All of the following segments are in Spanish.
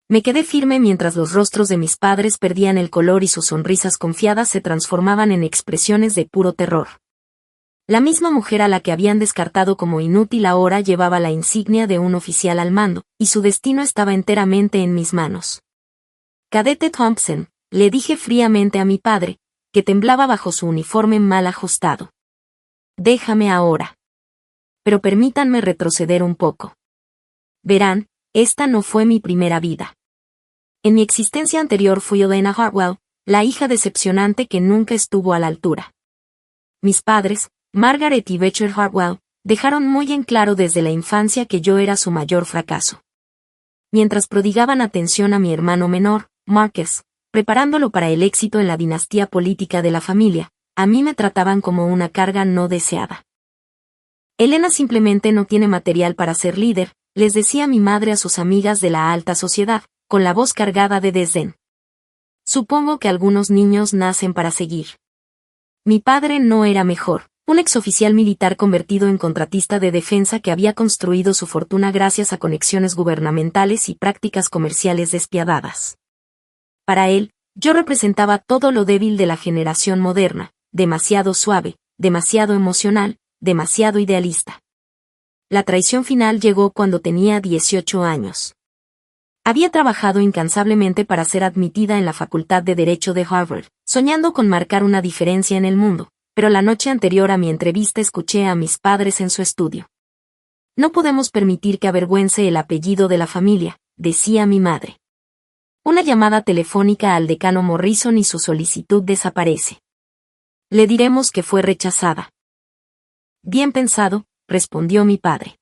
Me quedé firme mientras los rostros de mis padres perdían el color y sus sonrisas confiadas se transformaban en expresiones de puro terror. La misma mujer a la que habían descartado como inútil ahora llevaba la insignia de un oficial al mando, y su destino estaba enteramente en mis manos. Cadete Thompson, le dije fríamente a mi padre, que temblaba bajo su uniforme mal ajustado. Déjame ahora. Pero permítanme retroceder un poco. Verán, esta no fue mi primera vida. En mi existencia anterior fui Elena Hartwell, la hija decepcionante que nunca estuvo a la altura. Mis padres, Margaret y Beecher Hartwell, dejaron muy en claro desde la infancia que yo era su mayor fracaso. Mientras prodigaban atención a mi hermano menor, Marcus, preparándolo para el éxito en la dinastía política de la familia, a mí me trataban como una carga no deseada. Elena simplemente no tiene material para ser líder, les decía mi madre a sus amigas de la alta sociedad, con la voz cargada de desdén. Supongo que algunos niños nacen para seguir. Mi padre no era mejor, un exoficial militar convertido en contratista de defensa que había construido su fortuna gracias a conexiones gubernamentales y prácticas comerciales despiadadas. Para él, yo representaba todo lo débil de la generación moderna, demasiado suave, demasiado emocional, demasiado idealista. La traición final llegó cuando tenía 18 años. Había trabajado incansablemente para ser admitida en la Facultad de Derecho de Harvard, soñando con marcar una diferencia en el mundo, pero la noche anterior a mi entrevista escuché a mis padres en su estudio. No podemos permitir que avergüence el apellido de la familia, decía mi madre. Una llamada telefónica al decano Morrison y su solicitud desaparece. Le diremos que fue rechazada. Bien pensado, respondió mi padre.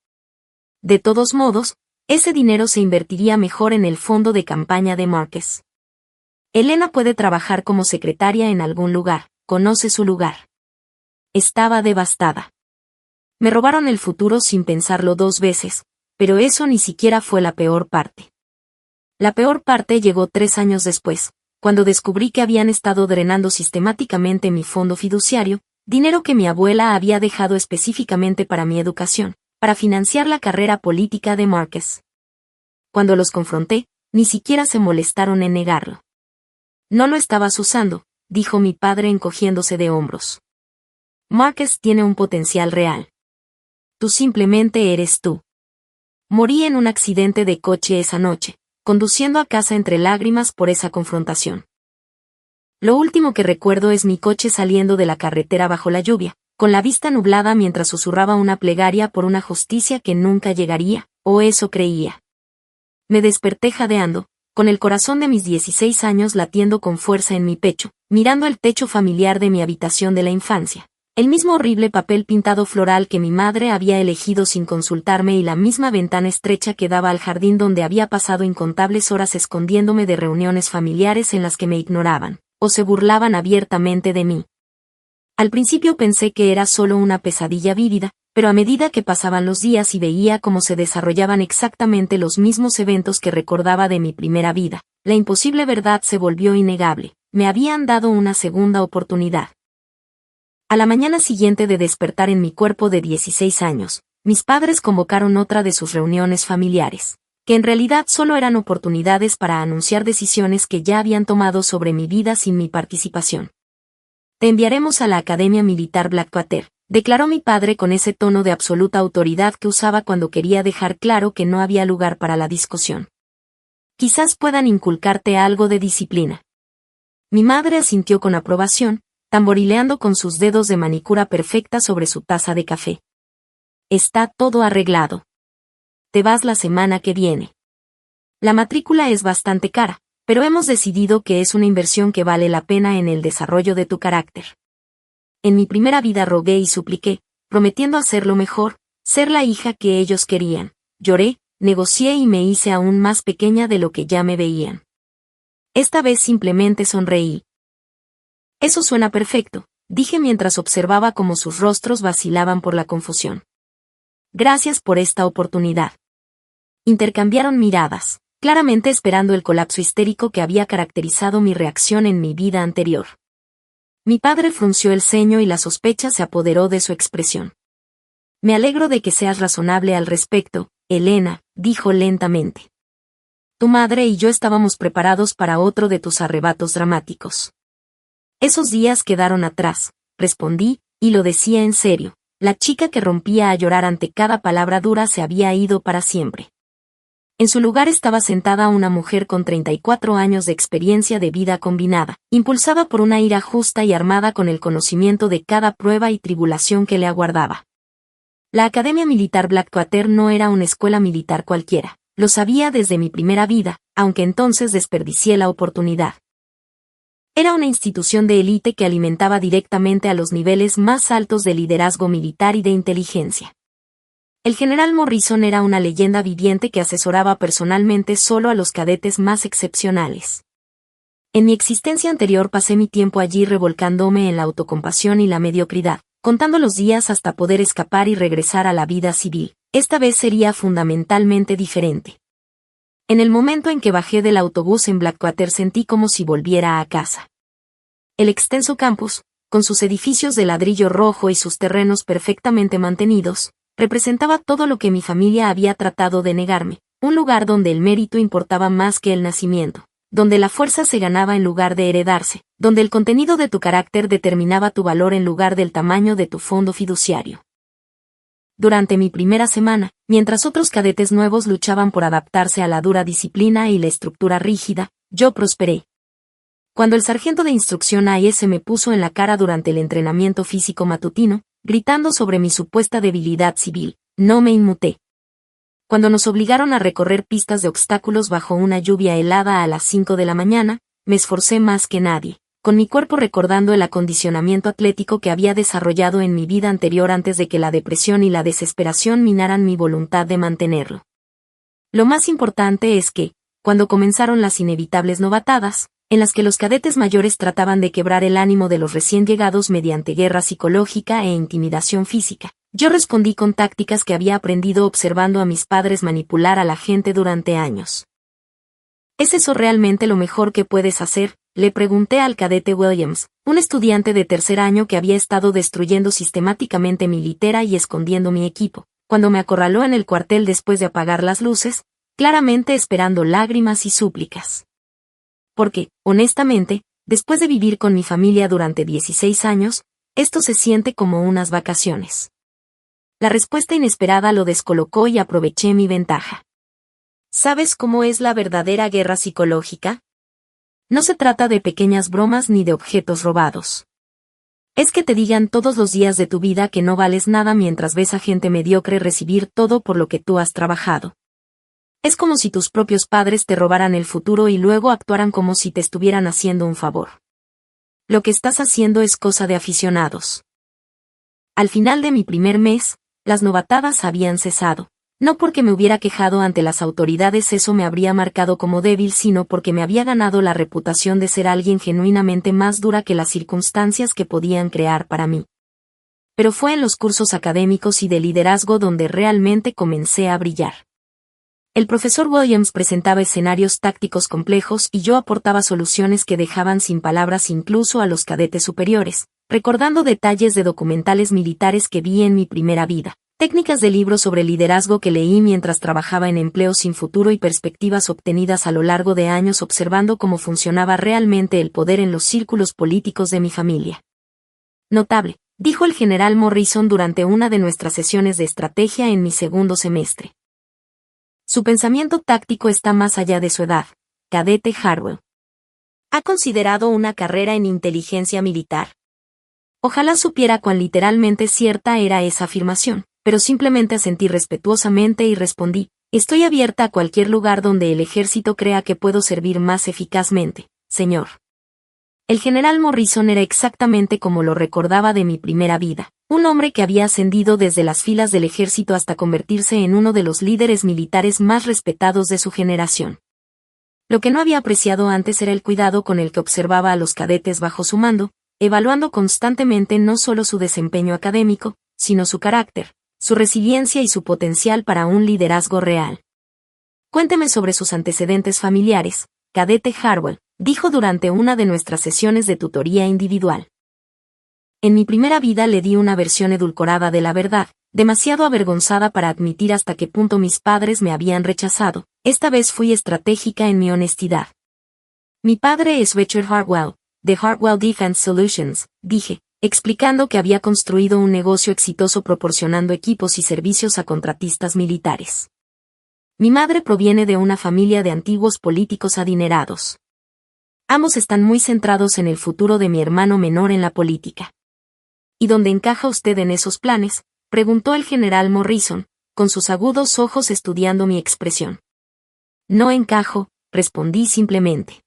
De todos modos, ese dinero se invertiría mejor en el fondo de campaña de Marcus. Elena puede trabajar como secretaria en algún lugar, conoce su lugar. Estaba devastada. Me robaron el futuro sin pensarlo 2 veces, pero eso ni siquiera fue la peor parte. La peor parte llegó 3 años después, cuando descubrí que habían estado drenando sistemáticamente mi fondo fiduciario, dinero que mi abuela había dejado específicamente para mi educación, para financiar la carrera política de Marcus. Cuando los confronté, ni siquiera se molestaron en negarlo. No lo estabas usando, dijo mi padre encogiéndose de hombros. Marcus tiene un potencial real. Tú simplemente eres tú. Morí en un accidente de coche esa noche, conduciendo a casa entre lágrimas por esa confrontación. Lo último que recuerdo es mi coche saliendo de la carretera bajo la lluvia, con la vista nublada mientras susurraba una plegaria por una justicia que nunca llegaría, o eso creía. Me desperté jadeando, con el corazón de mis 16 años latiendo con fuerza en mi pecho, mirando el techo familiar de mi habitación de la infancia. El mismo horrible papel pintado floral que mi madre había elegido sin consultarme y la misma ventana estrecha que daba al jardín donde había pasado incontables horas escondiéndome de reuniones familiares en las que me ignoraban, o se burlaban abiertamente de mí. Al principio pensé que era solo una pesadilla vívida, pero a medida que pasaban los días y veía cómo se desarrollaban exactamente los mismos eventos que recordaba de mi primera vida, la imposible verdad se volvió innegable, me habían dado una segunda oportunidad. A la mañana siguiente de despertar en mi cuerpo de 16 años, mis padres convocaron otra de sus reuniones familiares, que en realidad solo eran oportunidades para anunciar decisiones que ya habían tomado sobre mi vida sin mi participación. Te enviaremos a la Academia Militar Blackwater, declaró mi padre con ese tono de absoluta autoridad que usaba cuando quería dejar claro que no había lugar para la discusión. Quizás puedan inculcarte algo de disciplina. Mi madre asintió con aprobación, tamborileando con sus dedos de manicura perfecta sobre su taza de café. Está todo arreglado. Te vas la semana que viene. La matrícula es bastante cara, pero hemos decidido que es una inversión que vale la pena en el desarrollo de tu carácter. En mi primera vida rogué y supliqué, prometiendo hacerlo mejor, ser la hija que ellos querían. Lloré, negocié y me hice aún más pequeña de lo que ya me veían. Esta vez simplemente sonreí. Eso suena perfecto, dije mientras observaba cómo sus rostros vacilaban por la confusión. Gracias por esta oportunidad. Intercambiaron miradas, claramente esperando el colapso histérico que había caracterizado mi reacción en mi vida anterior. Mi padre frunció el ceño y la sospecha se apoderó de su expresión. Me alegro de que seas razonable al respecto, Elena, dijo lentamente. Tu madre y yo estábamos preparados para otro de tus arrebatos dramáticos. Esos días quedaron atrás, respondí, y lo decía en serio. La chica que rompía a llorar ante cada palabra dura se había ido para siempre. En su lugar estaba sentada una mujer con 34 años de experiencia de vida combinada, impulsada por una ira justa y armada con el conocimiento de cada prueba y tribulación que le aguardaba. La Academia Militar Blackwater no era una escuela militar cualquiera, lo sabía desde mi primera vida, aunque entonces desperdicié la oportunidad. Era una institución de élite que alimentaba directamente a los niveles más altos de liderazgo militar y de inteligencia. El general Morrison era una leyenda viviente que asesoraba personalmente solo a los cadetes más excepcionales. En mi existencia anterior pasé mi tiempo allí revolcándome en la autocompasión y la mediocridad, contando los días hasta poder escapar y regresar a la vida civil. Esta vez sería fundamentalmente diferente. En el momento en que bajé del autobús en Blackwater sentí como si volviera a casa. El extenso campus, con sus edificios de ladrillo rojo y sus terrenos perfectamente mantenidos, representaba todo lo que mi familia había tratado de negarme, un lugar donde el mérito importaba más que el nacimiento, donde la fuerza se ganaba en lugar de heredarse, donde el contenido de tu carácter determinaba tu valor en lugar del tamaño de tu fondo fiduciario. Durante mi primera semana, mientras otros cadetes nuevos luchaban por adaptarse a la dura disciplina y la estructura rígida, yo prosperé. Cuando el sargento de instrucción AS me puso en la cara durante el entrenamiento físico matutino, gritando sobre mi supuesta debilidad civil, no me inmuté. Cuando nos obligaron a recorrer pistas de obstáculos bajo una lluvia helada a las 5 de la mañana, me esforcé más que nadie, con mi cuerpo recordando el acondicionamiento atlético que había desarrollado en mi vida anterior antes de que la depresión y la desesperación minaran mi voluntad de mantenerlo. Lo más importante es que, cuando comenzaron las inevitables novatadas, en las que los cadetes mayores trataban de quebrar el ánimo de los recién llegados mediante guerra psicológica e intimidación física, yo respondí con tácticas que había aprendido observando a mis padres manipular a la gente durante años. ¿Es eso realmente lo mejor que puedes hacer?, le pregunté al cadete Williams, un estudiante de tercer año que había estado destruyendo sistemáticamente mi litera y escondiendo mi equipo, cuando me acorraló en el cuartel después de apagar las luces, claramente esperando lágrimas y súplicas. Porque, honestamente, después de vivir con mi familia durante 16 años, esto se siente como unas vacaciones. La respuesta inesperada lo descolocó y aproveché mi ventaja. ¿Sabes cómo es la verdadera guerra psicológica? No se trata de pequeñas bromas ni de objetos robados. Es que te digan todos los días de tu vida que no vales nada mientras ves a gente mediocre recibir todo por lo que tú has trabajado. Es como si tus propios padres te robaran el futuro y luego actuaran como si te estuvieran haciendo un favor. Lo que estás haciendo es cosa de aficionados. Al final de mi primer mes, las novatadas habían cesado. No porque me hubiera quejado ante las autoridades, eso me habría marcado como débil, sino porque me había ganado la reputación de ser alguien genuinamente más dura que las circunstancias que podían crear para mí. Pero fue en los cursos académicos y de liderazgo donde realmente comencé a brillar. El profesor Williams presentaba escenarios tácticos complejos y yo aportaba soluciones que dejaban sin palabras incluso a los cadetes superiores, recordando detalles de documentales militares que vi en mi primera vida, técnicas de libros sobre liderazgo que leí mientras trabajaba en empleos sin futuro y perspectivas obtenidas a lo largo de años observando cómo funcionaba realmente el poder en los círculos políticos de mi familia. Notable, dijo el general Morrison durante una de nuestras sesiones de estrategia en mi segundo semestre. Su pensamiento táctico está más allá de su edad, cadete Harwell. ¿Ha considerado una carrera en inteligencia militar? Ojalá supiera cuán literalmente cierta era esa afirmación, pero simplemente asentí respetuosamente y respondí, estoy abierta a cualquier lugar donde el ejército crea que puedo servir más eficazmente, señor. El general Morrison era exactamente como lo recordaba de mi primera vida, un hombre que había ascendido desde las filas del ejército hasta convertirse en uno de los líderes militares más respetados de su generación. Lo que no había apreciado antes era el cuidado con el que observaba a los cadetes bajo su mando, evaluando constantemente no solo su desempeño académico, sino su carácter, su resiliencia y su potencial para un liderazgo real. Cuénteme sobre sus antecedentes familiares, cadete Harwell, dijo durante una de nuestras sesiones de tutoría individual. En mi primera vida le di una versión edulcorada de la verdad, demasiado avergonzada para admitir hasta qué punto mis padres me habían rechazado, Esta vez fui estratégica en mi honestidad. Mi padre es Richard Hartwell, de Hartwell Defense Solutions, dije, explicando que había construido un negocio exitoso proporcionando equipos y servicios a contratistas militares. Mi madre proviene de una familia de antiguos políticos adinerados. Ambos están muy centrados en el futuro de mi hermano menor en la política. ¿Y dónde encaja usted en esos planes?, preguntó el general Morrison, con sus agudos ojos estudiando mi expresión. No encajo, respondí simplemente.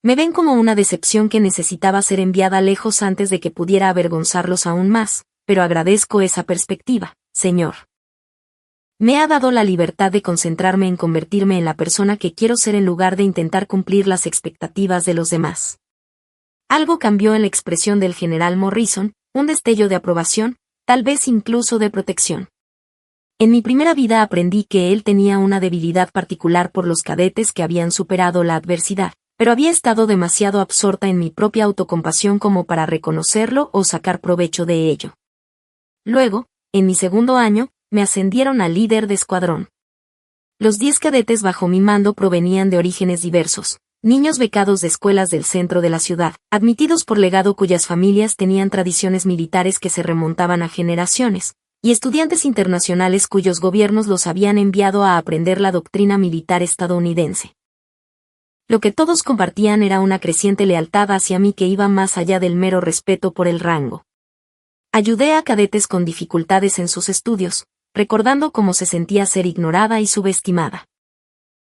Me ven como una decepción que necesitaba ser enviada lejos antes de que pudiera avergonzarlos aún más, pero agradezco esa perspectiva, señor. Me ha dado la libertad de concentrarme en convertirme en la persona que quiero ser en lugar de intentar cumplir las expectativas de los demás. Algo cambió en la expresión del general Morrison, un destello de aprobación, tal vez incluso de protección. En mi primera vida aprendí que él tenía una debilidad particular por los cadetes que habían superado la adversidad, pero había estado demasiado absorta en mi propia autocompasión como para reconocerlo o sacar provecho de ello. Luego, en mi segundo año, me ascendieron a líder de escuadrón. Los 10 cadetes bajo mi mando provenían de orígenes diversos, niños becados de escuelas del centro de la ciudad, admitidos por legado cuyas familias tenían tradiciones militares que se remontaban a generaciones, y estudiantes internacionales cuyos gobiernos los habían enviado a aprender la doctrina militar estadounidense. Lo que todos compartían era una creciente lealtad hacia mí que iba más allá del mero respeto por el rango. Ayudé a cadetes con dificultades en sus estudios, recordando cómo se sentía ser ignorada y subestimada.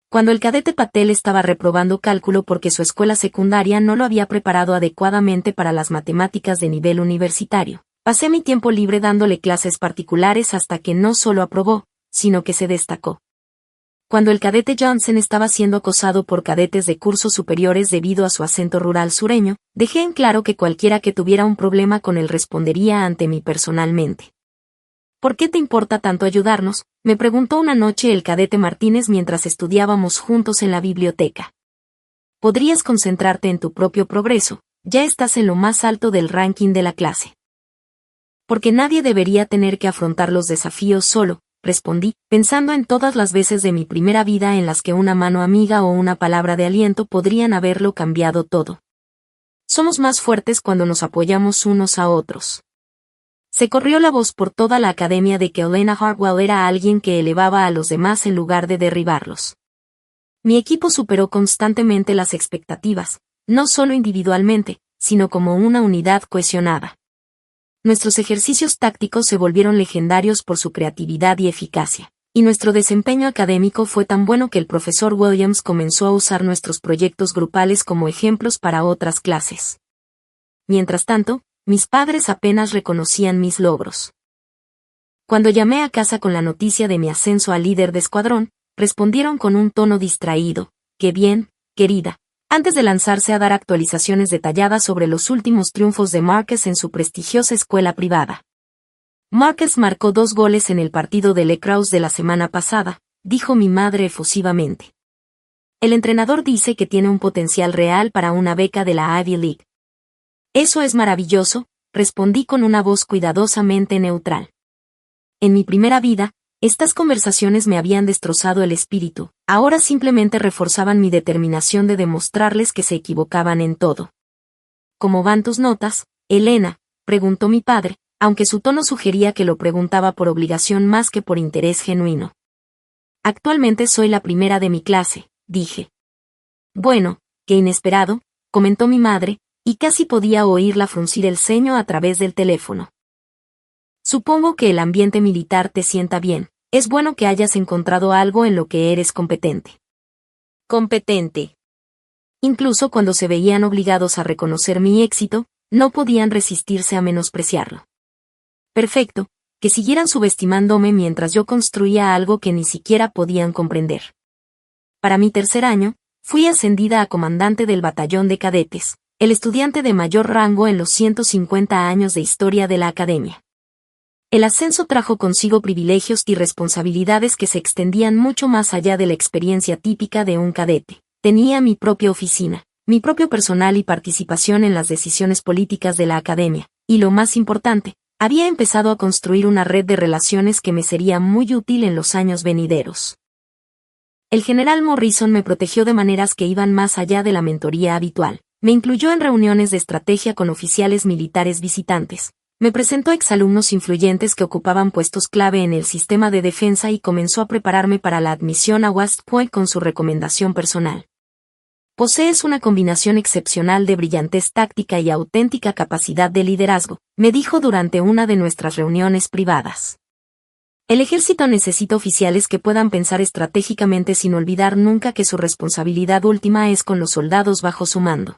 Cuando el cadete Patel estaba reprobando cálculo porque su escuela secundaria no lo había preparado adecuadamente para las matemáticas de nivel universitario, pasé mi tiempo libre dándole clases particulares hasta que no solo aprobó, sino que se destacó. Cuando el cadete Johnson estaba siendo acosado por cadetes de cursos superiores debido a su acento rural sureño, dejé en claro que cualquiera que tuviera un problema con él respondería ante mí personalmente. ¿Por qué te importa tanto ayudarnos?, me preguntó una noche el cadete Martínez mientras estudiábamos juntos en la biblioteca. Podrías concentrarte en tu propio progreso, ya estás en lo más alto del ranking de la clase. Porque nadie debería tener que afrontar los desafíos solo, respondí, pensando en todas las veces de mi primera vida en las que una mano amiga o una palabra de aliento podrían haberlo cambiado todo. Somos más fuertes cuando nos apoyamos unos a otros. Se corrió la voz por toda la academia de que Elena Hartwell era alguien que elevaba a los demás en lugar de derribarlos. Mi equipo superó constantemente las expectativas, no solo individualmente, sino como una unidad cohesionada. Nuestros ejercicios tácticos se volvieron legendarios por su creatividad y eficacia, y nuestro desempeño académico fue tan bueno que el profesor Williams comenzó a usar nuestros proyectos grupales como ejemplos para otras clases. Mientras tanto, mis padres apenas reconocían mis logros. Cuando llamé a casa con la noticia de mi ascenso a líder de escuadrón, respondieron con un tono distraído: «Qué bien, querida», antes de lanzarse a dar actualizaciones detalladas sobre los últimos triunfos de Marcus en su prestigiosa escuela privada. Marcus marcó 2 goles en el partido de Lacrosse de la semana pasada, dijo mi madre efusivamente. El entrenador dice que tiene un potencial real para una beca de la Ivy League. Eso es maravilloso, respondí con una voz cuidadosamente neutral. En mi primera vida, estas conversaciones me habían destrozado el espíritu, ahora simplemente reforzaban mi determinación de demostrarles que se equivocaban en todo. ¿Cómo van tus notas, Elena?, preguntó mi padre, aunque su tono sugería que lo preguntaba por obligación más que por interés genuino. Actualmente soy la primera de mi clase, dije. Bueno, qué inesperado, comentó mi madre, y casi podía oírla fruncir el ceño a través del teléfono. Supongo que el ambiente militar te sienta bien, es bueno que hayas encontrado algo en lo que eres competente. Competente. Incluso cuando se veían obligados a reconocer mi éxito, no podían resistirse a menospreciarlo. Perfecto, que siguieran subestimándome mientras yo construía algo que ni siquiera podían comprender. Para mi tercer año, fui ascendida a comandante del batallón de cadetes, el estudiante de mayor rango en los 150 años de historia de la academia. El ascenso trajo consigo privilegios y responsabilidades que se extendían mucho más allá de la experiencia típica de un cadete. Tenía mi propia oficina, mi propio personal y participación en las decisiones políticas de la academia, y lo más importante, había empezado a construir una red de relaciones que me sería muy útil en los años venideros. El general Morrison me protegió de maneras que iban más allá de la mentoría habitual. Me incluyó en reuniones de estrategia con oficiales militares visitantes. Me presentó a exalumnos influyentes que ocupaban puestos clave en el sistema de defensa y comenzó a prepararme para la admisión a West Point con su recomendación personal. Posees una combinación excepcional de brillantez táctica y auténtica capacidad de liderazgo, me dijo durante una de nuestras reuniones privadas. El ejército necesita oficiales que puedan pensar estratégicamente sin olvidar nunca que su responsabilidad última es con los soldados bajo su mando.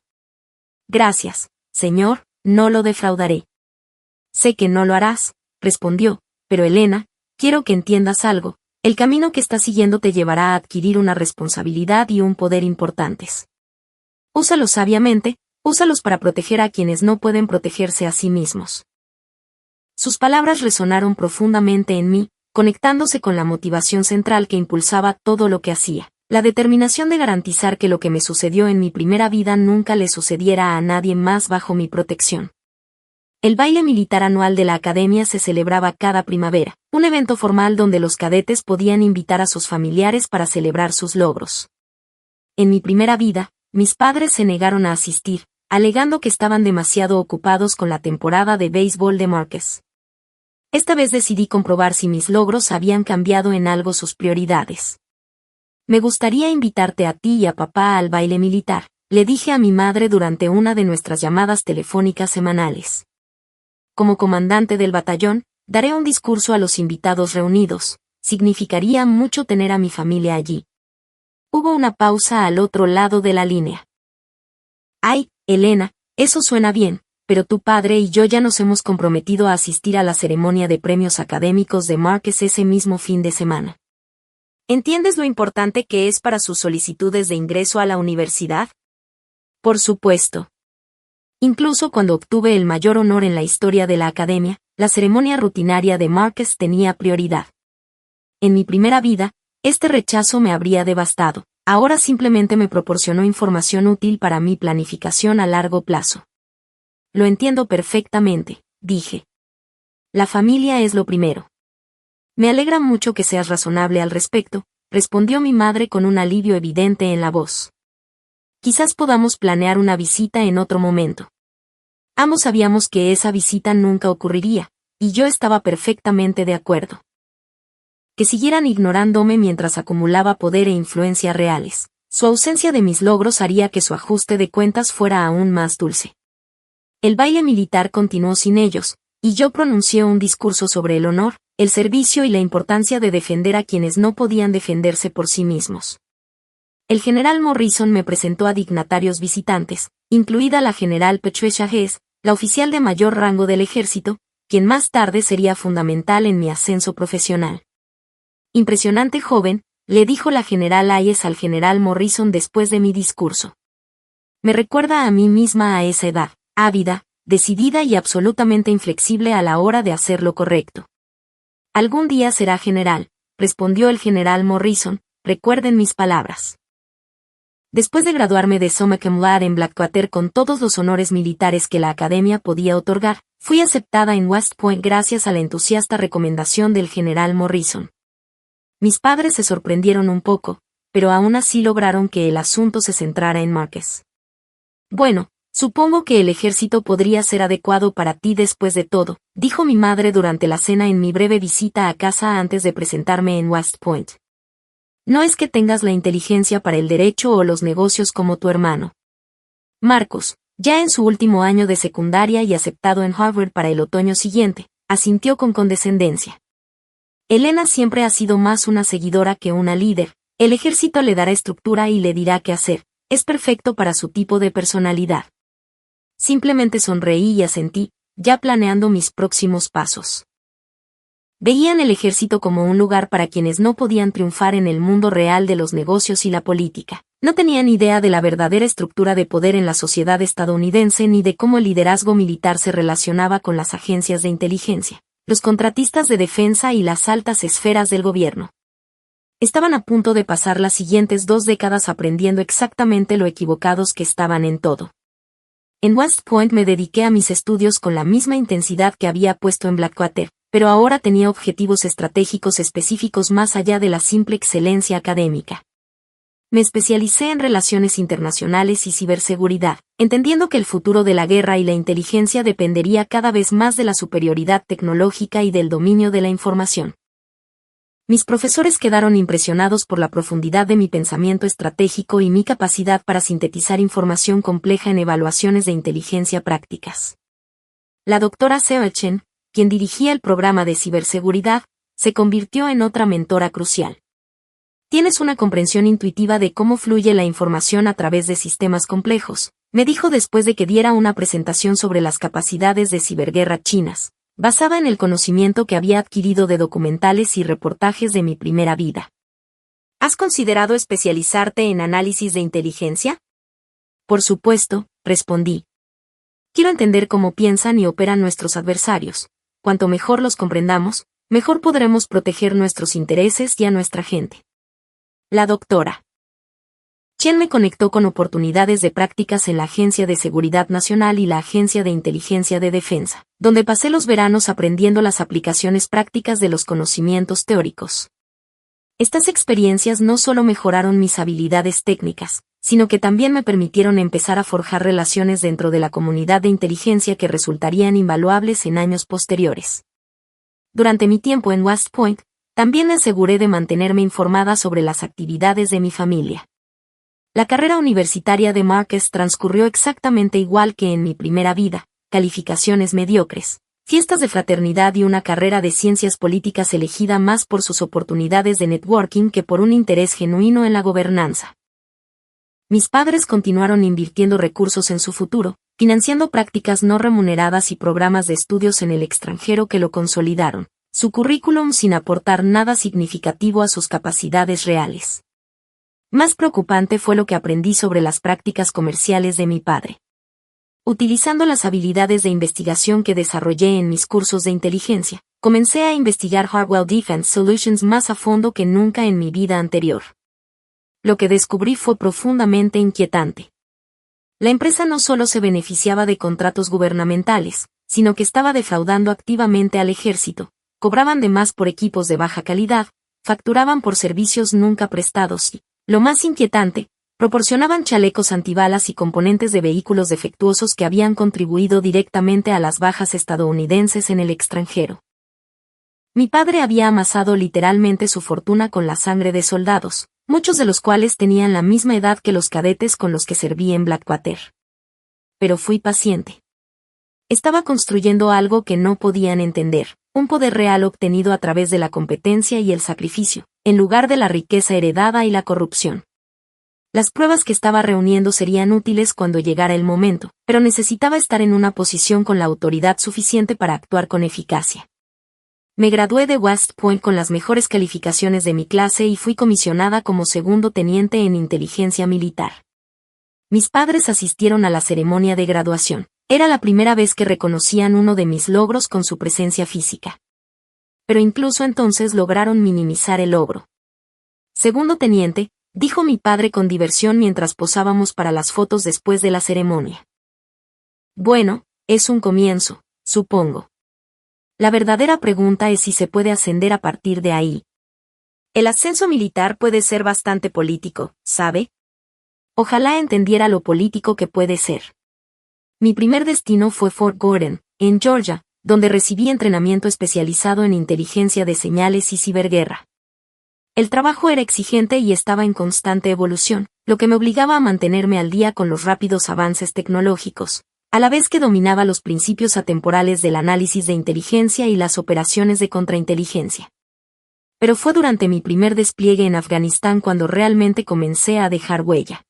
Gracias, señor, no lo defraudaré. Sé que no lo harás, respondió, pero Elena, quiero que entiendas algo, el camino que estás siguiendo te llevará a adquirir una responsabilidad y un poder importantes. Úsalos sabiamente, úsalos para proteger a quienes no pueden protegerse a sí mismos. Sus palabras resonaron profundamente en mí, conectándose con la motivación central que impulsaba todo lo que hacía, la determinación de garantizar que lo que me sucedió en mi primera vida nunca le sucediera a nadie más bajo mi protección. El baile militar anual de la academia se celebraba cada primavera, un evento formal donde los cadetes podían invitar a sus familiares para celebrar sus logros. En mi primera vida, mis padres se negaron a asistir, alegando que estaban demasiado ocupados con la temporada de béisbol de Marquez. Esta vez decidí comprobar si mis logros habían cambiado en algo sus prioridades. Me gustaría invitarte a ti y a papá al baile militar, le dije a mi madre durante una de nuestras llamadas telefónicas semanales. Como comandante del batallón, daré un discurso a los invitados reunidos, significaría mucho tener a mi familia allí. Hubo una pausa al otro lado de la línea. Ay, Elena, eso suena bien, pero tu padre y yo ya nos hemos comprometido a asistir a la ceremonia de premios académicos de Marquez ese mismo fin de semana. ¿Entiendes lo importante que es para sus solicitudes de ingreso a la universidad? Por supuesto. Incluso cuando obtuve el mayor honor en la historia de la academia, la ceremonia rutinaria de Marquez tenía prioridad. En mi primera vida, este rechazo me habría devastado. Ahora simplemente me proporcionó información útil para mi planificación a largo plazo. Lo entiendo perfectamente, dije. La familia es lo primero. Me alegra mucho que seas razonable al respecto, respondió mi madre con un alivio evidente en la voz. Quizás podamos planear una visita en otro momento. Ambos sabíamos que esa visita nunca ocurriría, y yo estaba perfectamente de acuerdo. Que siguieran ignorándome mientras acumulaba poder e influencia reales. Su ausencia de mis logros haría que su ajuste de cuentas fuera aún más dulce. El baile militar continuó sin ellos, y yo pronuncié un discurso sobre el honor, el servicio y la importancia de defender a quienes no podían defenderse por sí mismos. El general Morrison me presentó a dignatarios visitantes, incluida la general Patricia Hess, la oficial de mayor rango del ejército, quien más tarde sería fundamental en mi ascenso profesional. Impresionante joven, le dijo la general Hayes al general Morrison después de mi discurso. Me recuerda a mí misma a esa edad, ávida, decidida y absolutamente inflexible a la hora de hacer lo correcto. Algún día será general, respondió el general Morrison, recuerden mis palabras. Después de graduarme de summa cum laude en Blackwater con todos los honores militares que la academia podía otorgar, fui aceptada en West Point gracias a la entusiasta recomendación del general Morrison. Mis padres se sorprendieron un poco, pero aún así lograron que el asunto se centrara en Marquez. Bueno, supongo que el ejército podría ser adecuado para ti después de todo, dijo mi madre durante la cena en mi breve visita a casa antes de presentarme en West Point. No es que tengas la inteligencia para el derecho o los negocios como tu hermano. Marcus, ya en su último año de secundaria y aceptado en Harvard para el otoño siguiente, asintió con condescendencia. Elena siempre ha sido más una seguidora que una líder, el ejército le dará estructura y le dirá qué hacer, es perfecto para su tipo de personalidad. Simplemente sonreí y asentí, ya planeando mis próximos pasos. Veían el ejército como un lugar para quienes no podían triunfar en el mundo real de los negocios y la política. No tenían idea de la verdadera estructura de poder en la sociedad estadounidense ni de cómo el liderazgo militar se relacionaba con las agencias de inteligencia, los contratistas de defensa y las altas esferas del gobierno. Estaban a punto de pasar las siguientes 2 décadas aprendiendo exactamente lo equivocados que estaban en todo. En West Point me dediqué a mis estudios con la misma intensidad que había puesto en Blackwater, pero ahora tenía objetivos estratégicos específicos más allá de la simple excelencia académica. me especialicé en relaciones internacionales y ciberseguridad, entendiendo que el futuro de la guerra y la inteligencia dependería cada vez más de la superioridad tecnológica y del dominio de la información. Mis profesores quedaron impresionados por la profundidad de mi pensamiento estratégico y mi capacidad para sintetizar información compleja en evaluaciones de inteligencia prácticas. La doctora Sarah Chen, quien dirigía el programa de ciberseguridad, se convirtió en otra mentora crucial. Tienes una comprensión intuitiva de cómo fluye la información a través de sistemas complejos, me dijo después de que diera una presentación sobre las capacidades de ciberguerra chinas, basada en el conocimiento que había adquirido de documentales y reportajes de mi primera vida. ¿Has considerado especializarte en análisis de inteligencia? Por supuesto, respondí. Quiero entender cómo piensan y operan nuestros adversarios. Cuanto mejor los comprendamos, mejor podremos proteger nuestros intereses y a nuestra gente. La doctora Chen me conectó con oportunidades de prácticas en la Agencia de Seguridad Nacional y la Agencia de Inteligencia de Defensa, donde pasé los veranos aprendiendo las aplicaciones prácticas de los conocimientos teóricos. Estas experiencias no solo mejoraron mis habilidades técnicas, sino que también me permitieron empezar a forjar relaciones dentro de la comunidad de inteligencia que resultarían invaluables en años posteriores. Durante mi tiempo en West Point, también me aseguré de mantenerme informada sobre las actividades de mi familia. La carrera universitaria de Marcus transcurrió exactamente igual que en mi primera vida, calificaciones mediocres, fiestas de fraternidad y una carrera de ciencias políticas elegida más por sus oportunidades de networking que por un interés genuino en la gobernanza. Mis padres continuaron invirtiendo recursos en su futuro, financiando prácticas no remuneradas y programas de estudios en el extranjero que lo consolidaron, su currículum sin aportar nada significativo a sus capacidades reales. Más preocupante fue lo que aprendí sobre las prácticas comerciales de mi padre. Utilizando las habilidades de investigación que desarrollé en mis cursos de inteligencia, comencé a investigar Harwell Defense Solutions más a fondo que nunca en mi vida anterior. Lo que descubrí fue profundamente inquietante. La empresa no solo se beneficiaba de contratos gubernamentales, sino que estaba defraudando activamente al ejército, cobraban de más por equipos de baja calidad, facturaban por servicios nunca prestados y, lo más inquietante, proporcionaban chalecos antibalas y componentes de vehículos defectuosos que habían contribuido directamente a las bajas estadounidenses en el extranjero. Mi padre había amasado literalmente su fortuna con la sangre de soldados, muchos de los cuales tenían la misma edad que los cadetes con los que serví en Blackwater. Pero fui paciente. Estaba construyendo algo que no podían entender, un poder real obtenido a través de la competencia y el sacrificio, en lugar de la riqueza heredada y la corrupción. Las pruebas que estaba reuniendo serían útiles cuando llegara el momento, pero necesitaba estar en una posición con la autoridad suficiente para actuar con eficacia. Me gradué de West Point con las mejores calificaciones de mi clase y fui comisionada como segundo teniente en inteligencia militar. Mis padres asistieron a la ceremonia de graduación. Era la primera vez que reconocían uno de mis logros con su presencia física. Pero incluso entonces lograron minimizar el logro. Segundo teniente, dijo mi padre con diversión mientras posábamos para las fotos después de la ceremonia. Bueno, es un comienzo, supongo. La verdadera pregunta es si se puede ascender a partir de ahí. El ascenso militar puede ser bastante político, ¿sabe? Ojalá entendiera lo político que puede ser. Mi primer destino fue Fort Gordon, en Georgia, donde recibí entrenamiento especializado en inteligencia de señales y ciberguerra. El trabajo era exigente y estaba en constante evolución, lo que me obligaba a mantenerme al día con los rápidos avances tecnológicos, a la vez que dominaba los principios atemporales del análisis de inteligencia y las operaciones de contrainteligencia. Pero fue durante mi primer despliegue en Afganistán cuando realmente comencé a dejar huella.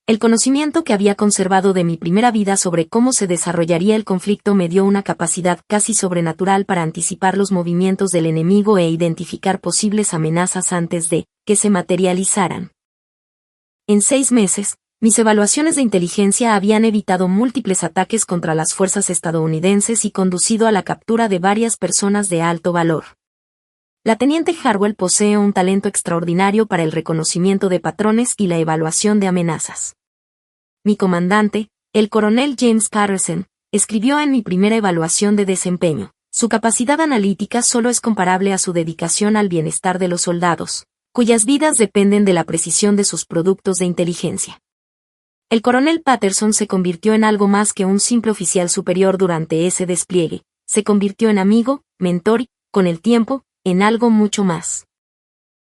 El conocimiento que había conservado de mi primera vida sobre cómo se desarrollaría el conflicto me dio una capacidad casi sobrenatural para anticipar los movimientos del enemigo e identificar posibles amenazas antes de que se materializaran. En 6 meses, mis evaluaciones de inteligencia habían evitado múltiples ataques contra las fuerzas estadounidenses y conducido a la captura de varias personas de alto valor. La teniente Harwell posee un talento extraordinario para el reconocimiento de patrones y la evaluación de amenazas. Mi comandante, el coronel James Patterson, escribió en mi primera evaluación de desempeño: su capacidad analítica solo es comparable a su dedicación al bienestar de los soldados, cuyas vidas dependen de la precisión de sus productos de inteligencia. El coronel Patterson se convirtió en algo más que un simple oficial superior durante ese despliegue, se convirtió en amigo, mentor y, con el tiempo, en algo mucho más.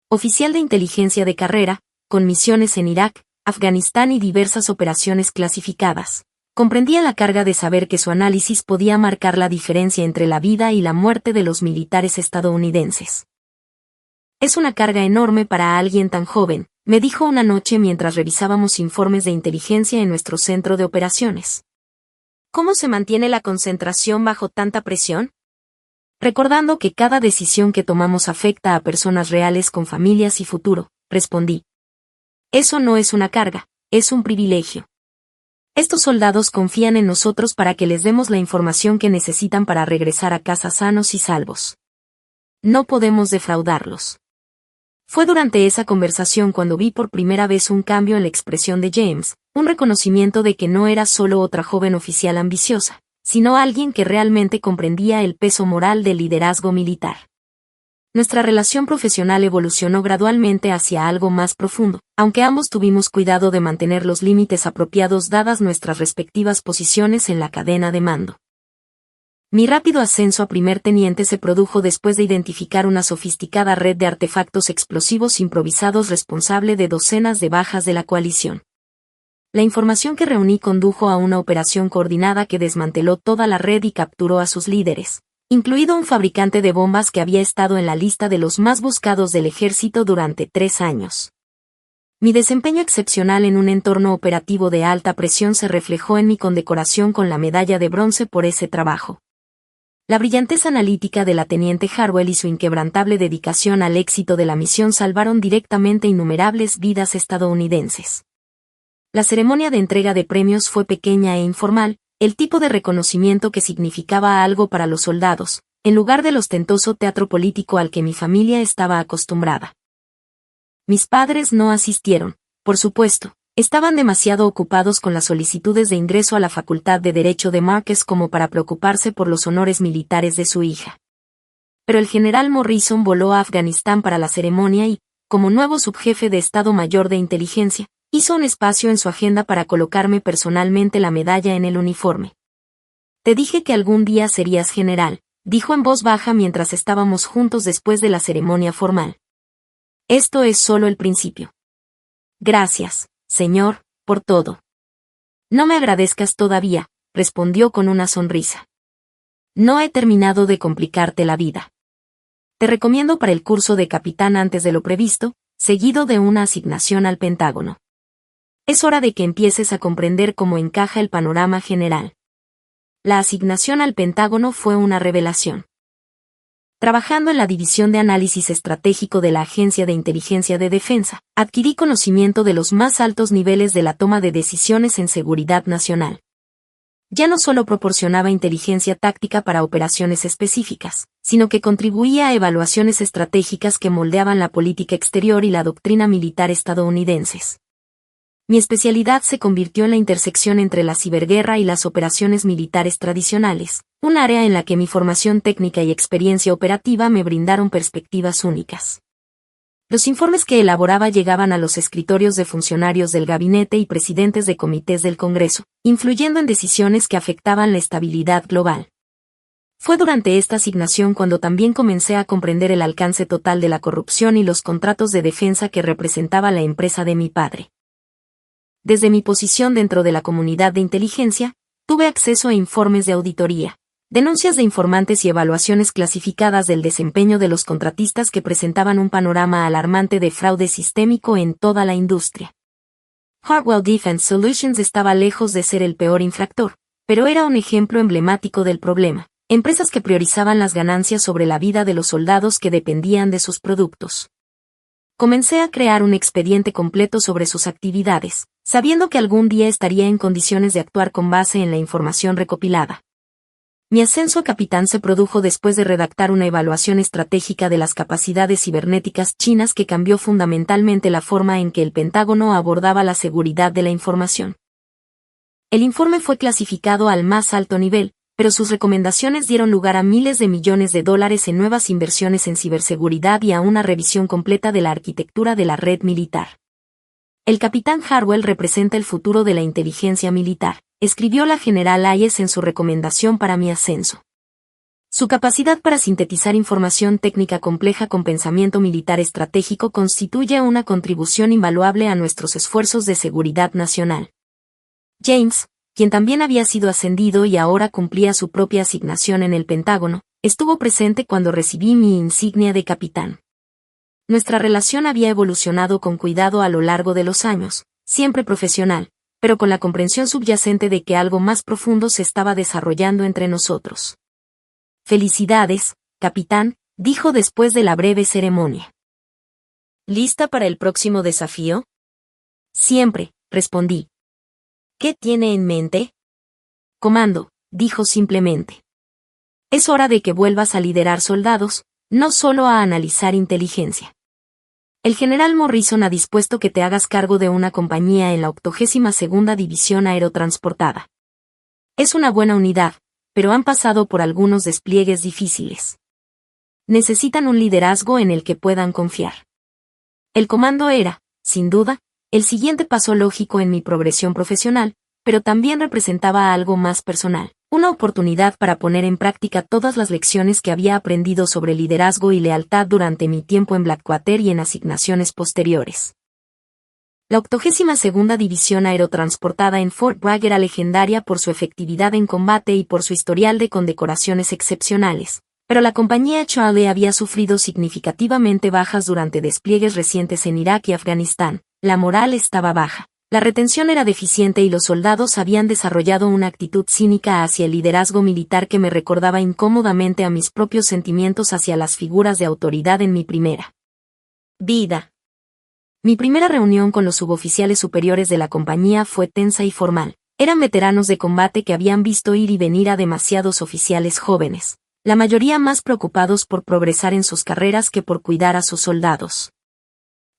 Oficial de inteligencia de carrera, con misiones en Irak, Afganistán y diversas operaciones clasificadas. Comprendía la carga de saber que su análisis podía marcar la diferencia entre la vida y la muerte de los militares estadounidenses. Es una carga enorme para alguien tan joven, me dijo una noche mientras revisábamos informes de inteligencia en nuestro centro de operaciones. ¿Cómo se mantiene la concentración bajo tanta presión? Recordando que cada decisión que tomamos afecta a personas reales con familias y futuro, respondí. Eso no es una carga, es un privilegio. Estos soldados confían en nosotros para que les demos la información que necesitan para regresar a casa sanos y salvos. No podemos defraudarlos. Fue durante esa conversación cuando vi por primera vez un cambio en la expresión de James, un reconocimiento de que no era solo otra joven oficial ambiciosa, sino alguien que realmente comprendía el peso moral del liderazgo militar. Nuestra relación profesional evolucionó gradualmente hacia algo más profundo, aunque ambos tuvimos cuidado de mantener los límites apropiados dadas nuestras respectivas posiciones en la cadena de mando. Mi rápido ascenso a primer teniente se produjo después de identificar una sofisticada red de artefactos explosivos improvisados responsable de docenas de bajas de la coalición. La información que reuní condujo a una operación coordinada que desmanteló toda la red y capturó a sus líderes, incluido un fabricante de bombas que había estado en la lista de los más buscados del ejército durante 3 años. Mi desempeño excepcional en un entorno operativo de alta presión se reflejó en mi condecoración con la medalla de bronce por ese trabajo. La brillantez analítica de la teniente Harwell y su inquebrantable dedicación al éxito de la misión salvaron directamente innumerables vidas estadounidenses. La ceremonia de entrega de premios fue pequeña e informal, el tipo de reconocimiento que significaba algo para los soldados, en lugar del ostentoso teatro político al que mi familia estaba acostumbrada. Mis padres no asistieron, por supuesto. Estaban demasiado ocupados con las solicitudes de ingreso a la Facultad de Derecho de Marquess como para preocuparse por los honores militares de su hija. Pero el general Morrison voló a Afganistán para la ceremonia y, como nuevo subjefe de Estado Mayor de Inteligencia, hizo un espacio en su agenda para colocarme personalmente la medalla en el uniforme. Te dije que algún día serías general, dijo en voz baja mientras estábamos juntos después de la ceremonia formal. Esto es solo el principio. Gracias, señor, por todo. No me agradezcas todavía, respondió con una sonrisa. No he terminado de complicarte la vida. Te recomiendo para el curso de capitán antes de lo previsto, seguido de una asignación al Pentágono. Es hora de que empieces a comprender cómo encaja el panorama general. La asignación al Pentágono fue una revelación. Trabajando en la División de Análisis Estratégico de la Agencia de Inteligencia de Defensa, adquirí conocimiento de los más altos niveles de la toma de decisiones en seguridad nacional. Ya no solo proporcionaba inteligencia táctica para operaciones específicas, sino que contribuía a evaluaciones estratégicas que moldeaban la política exterior y la doctrina militar estadounidenses. Mi especialidad se convirtió en la intersección entre la ciberguerra y las operaciones militares tradicionales, un área en la que mi formación técnica y experiencia operativa me brindaron perspectivas únicas. Los informes que elaboraba llegaban a los escritorios de funcionarios del gabinete y presidentes de comités del Congreso, influyendo en decisiones que afectaban la estabilidad global. Fue durante esta asignación cuando también comencé a comprender el alcance total de la corrupción y los contratos de defensa que representaba la empresa de mi padre. Desde mi posición dentro de la comunidad de inteligencia, tuve acceso a informes de auditoría, denuncias de informantes y evaluaciones clasificadas del desempeño de los contratistas que presentaban un panorama alarmante de fraude sistémico en toda la industria. Harwell Defense Solutions estaba lejos de ser el peor infractor, pero era un ejemplo emblemático del problema, empresas que priorizaban las ganancias sobre la vida de los soldados que dependían de sus productos. Comencé a crear un expediente completo sobre sus actividades, sabiendo que algún día estaría en condiciones de actuar con base en la información recopilada. Mi ascenso a capitán se produjo después de redactar una evaluación estratégica de las capacidades cibernéticas chinas que cambió fundamentalmente la forma en que el Pentágono abordaba la seguridad de la información. El informe fue clasificado al más alto nivel, pero sus recomendaciones dieron lugar a miles de millones de dólares en nuevas inversiones en ciberseguridad y a una revisión completa de la arquitectura de la red militar. El capitán Harwell representa el futuro de la inteligencia militar, escribió la general Hayes en su recomendación para mi ascenso. Su capacidad para sintetizar información técnica compleja con pensamiento militar estratégico constituye una contribución invaluable a nuestros esfuerzos de seguridad nacional. James, quien también había sido ascendido y ahora cumplía su propia asignación en el Pentágono, estuvo presente cuando recibí mi insignia de capitán. Nuestra relación había evolucionado con cuidado a lo largo de los años, siempre profesional, pero con la comprensión subyacente de que algo más profundo se estaba desarrollando entre nosotros. Felicidades, capitán, dijo después de la breve ceremonia. ¿Lista para el próximo desafío? Siempre, respondí. ¿Qué tiene en mente? Comando, dijo simplemente. Es hora de que vuelvas a liderar soldados, no solo a analizar inteligencia. El general Morrison ha dispuesto que te hagas cargo de una compañía en la 82ª División Aerotransportada. Es una buena unidad, pero han pasado por algunos despliegues difíciles. Necesitan un liderazgo en el que puedan confiar. El comando era, sin duda, el siguiente paso lógico en mi progresión profesional, pero también representaba algo más personal, una oportunidad para poner en práctica todas las lecciones que había aprendido sobre liderazgo y lealtad durante mi tiempo en Blackwater y en asignaciones posteriores. La 82ª División Aerotransportada en Fort Bragg era legendaria por su efectividad en combate y por su historial de condecoraciones excepcionales, pero la compañía Charlie había sufrido significativamente bajas durante despliegues recientes en Irak y Afganistán. La moral estaba baja, la retención era deficiente y los soldados habían desarrollado una actitud cínica hacia el liderazgo militar que me recordaba incómodamente a mis propios sentimientos hacia las figuras de autoridad en mi primera vida. Mi primera reunión con los suboficiales superiores de la compañía fue tensa y formal. Eran veteranos de combate que habían visto ir y venir a demasiados oficiales jóvenes, la mayoría más preocupados por progresar en sus carreras que por cuidar a sus soldados.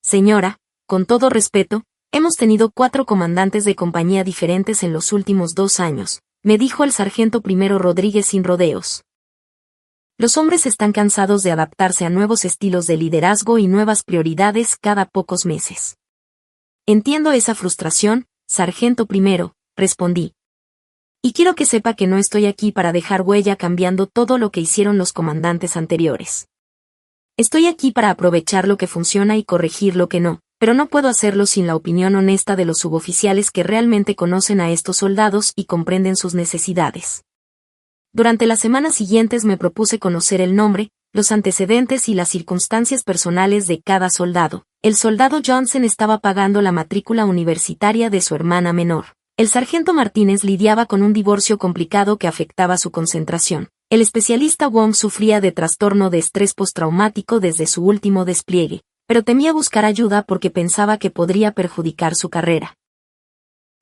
Señora, con todo respeto, hemos tenido 4 comandantes de compañía diferentes en los últimos 2 años, me dijo el sargento primero Rodríguez sin rodeos. Los hombres están cansados de adaptarse a nuevos estilos de liderazgo y nuevas prioridades cada pocos meses. Entiendo esa frustración, sargento primero, respondí. Y quiero que sepa que no estoy aquí para dejar huella cambiando todo lo que hicieron los comandantes anteriores. Estoy aquí para aprovechar lo que funciona y corregir lo que no, pero no puedo hacerlo sin la opinión honesta de los suboficiales que realmente conocen a estos soldados y comprenden sus necesidades. Durante las semanas siguientes me propuse conocer el nombre, los antecedentes y las circunstancias personales de cada soldado. El soldado Johnson estaba pagando la matrícula universitaria de su hermana menor. El sargento Martínez lidiaba con un divorcio complicado que afectaba su concentración. El especialista Wong sufría de trastorno de estrés postraumático desde su último despliegue, pero temía buscar ayuda porque pensaba que podría perjudicar su carrera.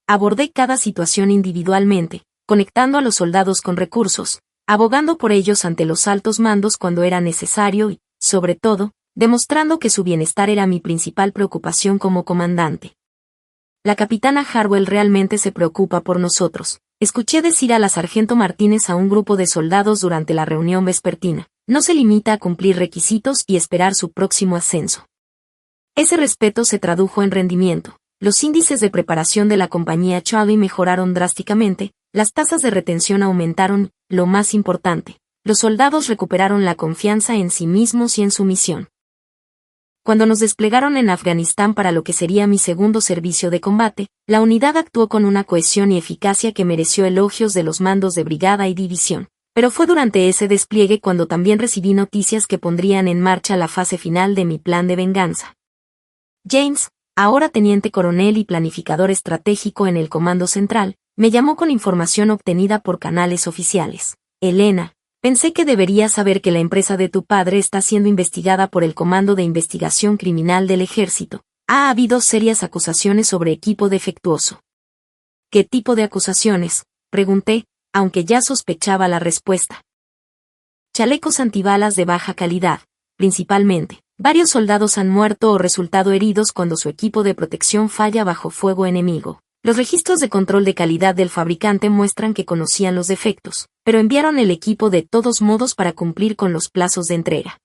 Abordé cada situación individualmente, conectando a los soldados con recursos, abogando por ellos ante los altos mandos cuando era necesario y, sobre todo, demostrando que su bienestar era mi principal preocupación como comandante. La capitana Harwell realmente se preocupa por nosotros, escuché decir a la sargento Martínez a un grupo de soldados durante la reunión vespertina. No se limita a cumplir requisitos y esperar su próximo ascenso. Ese respeto se tradujo en rendimiento. Los índices de preparación de la compañía Charlie mejoraron drásticamente, las tasas de retención aumentaron, lo más importante, los soldados recuperaron la confianza en sí mismos y en su misión. Cuando nos desplegaron en Afganistán para lo que sería mi segundo servicio de combate, la unidad actuó con una cohesión y eficacia que mereció elogios de los mandos de brigada y división. Pero fue durante ese despliegue cuando también recibí noticias que pondrían en marcha la fase final de mi plan de venganza. James, ahora teniente coronel y planificador estratégico en el Comando Central, me llamó con información obtenida por canales oficiales. Elena, pensé que deberías saber que la empresa de tu padre está siendo investigada por el Comando de Investigación Criminal del Ejército. Ha habido serias acusaciones sobre equipo defectuoso. ¿Qué tipo de acusaciones?, pregunté, aunque ya sospechaba la respuesta. Chalecos antibalas de baja calidad, principalmente. Varios soldados han muerto o resultado heridos cuando su equipo de protección falla bajo fuego enemigo. Los registros de control de calidad del fabricante muestran que conocían los defectos, pero enviaron el equipo de todos modos para cumplir con los plazos de entrega.